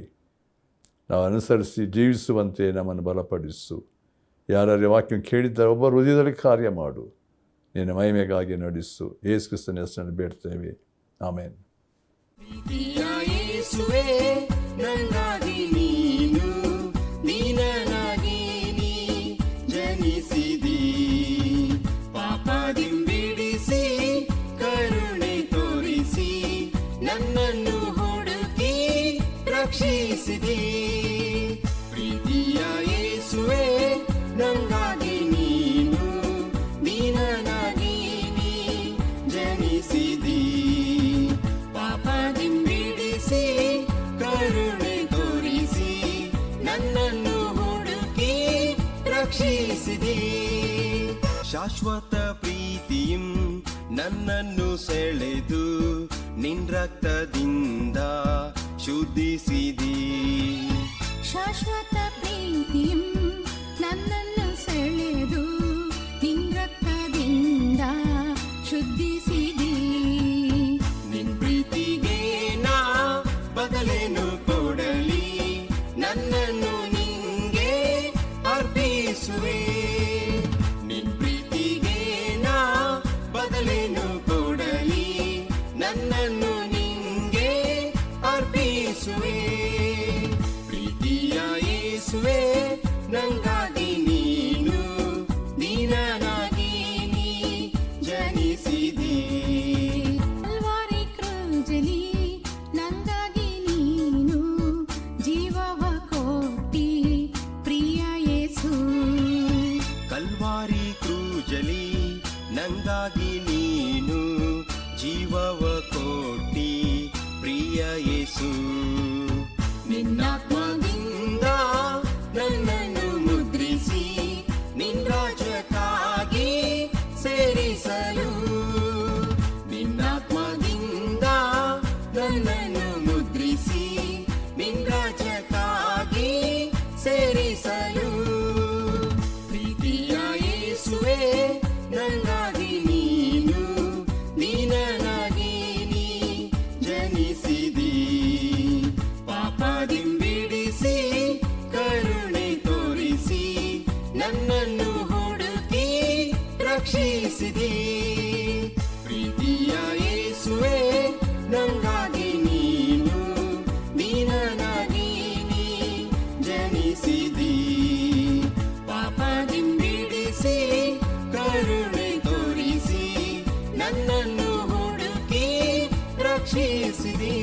ನಾವು ಅನುಸರಿಸಿ ಜೀವಿಸುವಂತೆ ನಮ್ಮನ್ನು ಬಲಪಡಿಸು. ಯಾರ್ಯಾರು ವಾಕ್ಯ ಕೇಳಿದ್ದಾರೆ ಒಬ್ಬರು ಹೃದಯದಲ್ಲಿ ಕಾರ್ಯ ಮಾಡು. ನಿನ್ನ ಮಹಿಮೆಗಾಗಿ ನಡೆಸು. ಯೇಸು ಕ್ರಿಸ್ತನ ಹೆಸರಿನಲ್ಲಿ ಬೇಡ್ತೇವೆ, ಆಮೇನ್. ಪ್ರೀತಿಯ ಯೇಸುವೇ ನಂಗಾಗಿ ನೀನು ದೀನನಾಗಿ ನೀ ಜನಿಸಿದಿ. ಪಾಪದಿಂಬಿಡಿಸಿ ಕರುಣೆ ತೋರಿಸಿ ನನ್ನನ್ನು ಹುಡುಕಿ ರಕ್ಷಿಸಿದಿ. ಶಾಶ್ವತ ಪ್ರೀತಿಯಂ ನನ್ನನ್ನು ಸೆಳೆದು ನಿನ್ ರಕ್ತದಿಂದ ಶುದ್ಧಿಸಿದಿ. ಶಾಶ್ವತ ಪ್ರೀತಿಯಂ ನನ್ನನ್ನು ಸೆಳೆದು ನಿನ್ ರಕ್ತದಿಂದ ಶುದ್ಧಿಸಿದಿ. ನಿನ್ ಪ್ರೀತಿಗೆ ನಾ ಬದಲೇನು ಕೊಡಲಿ, ನನ್ನನ್ನು ನಿಂಗೆ ಅರ್ಪಿಸುವೆ. ನಿನ್ ಪ್ರೀತಿಗೆ ನಾ ಬದಲೇನು ಕೊಡಲಿ, ನನ್ನನ್ನು ನಿಂಗೆ ಅರ್ಪಿಸುವೆ. ಪ್ರೀತಿಯ ಯೇಸುವೇ ನಂಗಾಗಿ ನೀನು ದೀನನಾಗಿ ನೀ ಜನಿಸಿದಿ. ಕಲ್ವಾರಿ ಕ್ರೂಜಲಿ ನಂಗಾಗಿ ನೀನು ಜೀವವ ಕೊಟ್ಟಿ ಪ್ರಿಯ ಯೇಸು. ಕಲ್ವಾರಿ ಕ್ರೂಜಲಿ ನಂಗಾಗಿ ನೀನು ಜೀವವ ಕೊಟ್ಟಿ ಪ್ರಿಯ ಯೇಸು. ನಿನ್ನಾತ್ಮದಿಂದ ನನ್ನನ್ನು ಮುದ್ರಿಸಿ ನಿನ್ ರಾಜ್ಯಕ್ಕಾಗಿ ಸೇರಿಸಲು. ನಿನ್ನಾತ್ಮದಿಂದ ನನ್ನನ್ನು ಮುದ್ರಿಸಿ ನಿನ್ ರಾಜ್ಯಕ್ಕಾಗಿ ಸೇರಿಸಲು. ಪ್ರೀತಿಯ ಯೇಸುವೇ ನಂಗಾಗಿ ನೀನು ದೀನನಾಗಿ ನೀ ಜನಿಸಿದಿ. ಪಾಪದಿಂಬಿಡಿಸಿ ಕರುಣೆ ತೋರಿಸಿ ನನ್ನನ್ನು ಹುಡುಕಿ ರಕ್ಷಿಸಿದಿ. ಪ್ರೀತಿಯ ಯೇಸುವೇ ನಂಗಾಗಿ ನೀನು ದೀನನಾಗಿ ನೀ ಜನಿಸಿದಿ. ಪಾಪದಿಂಬಿಡಿಸಿ ಕರುಣೆ ತೋರಿಸಿ ನನ್ನನ್ನು ಹುಡುಕಿ ರಕ್ಷಿಸಿದಿ.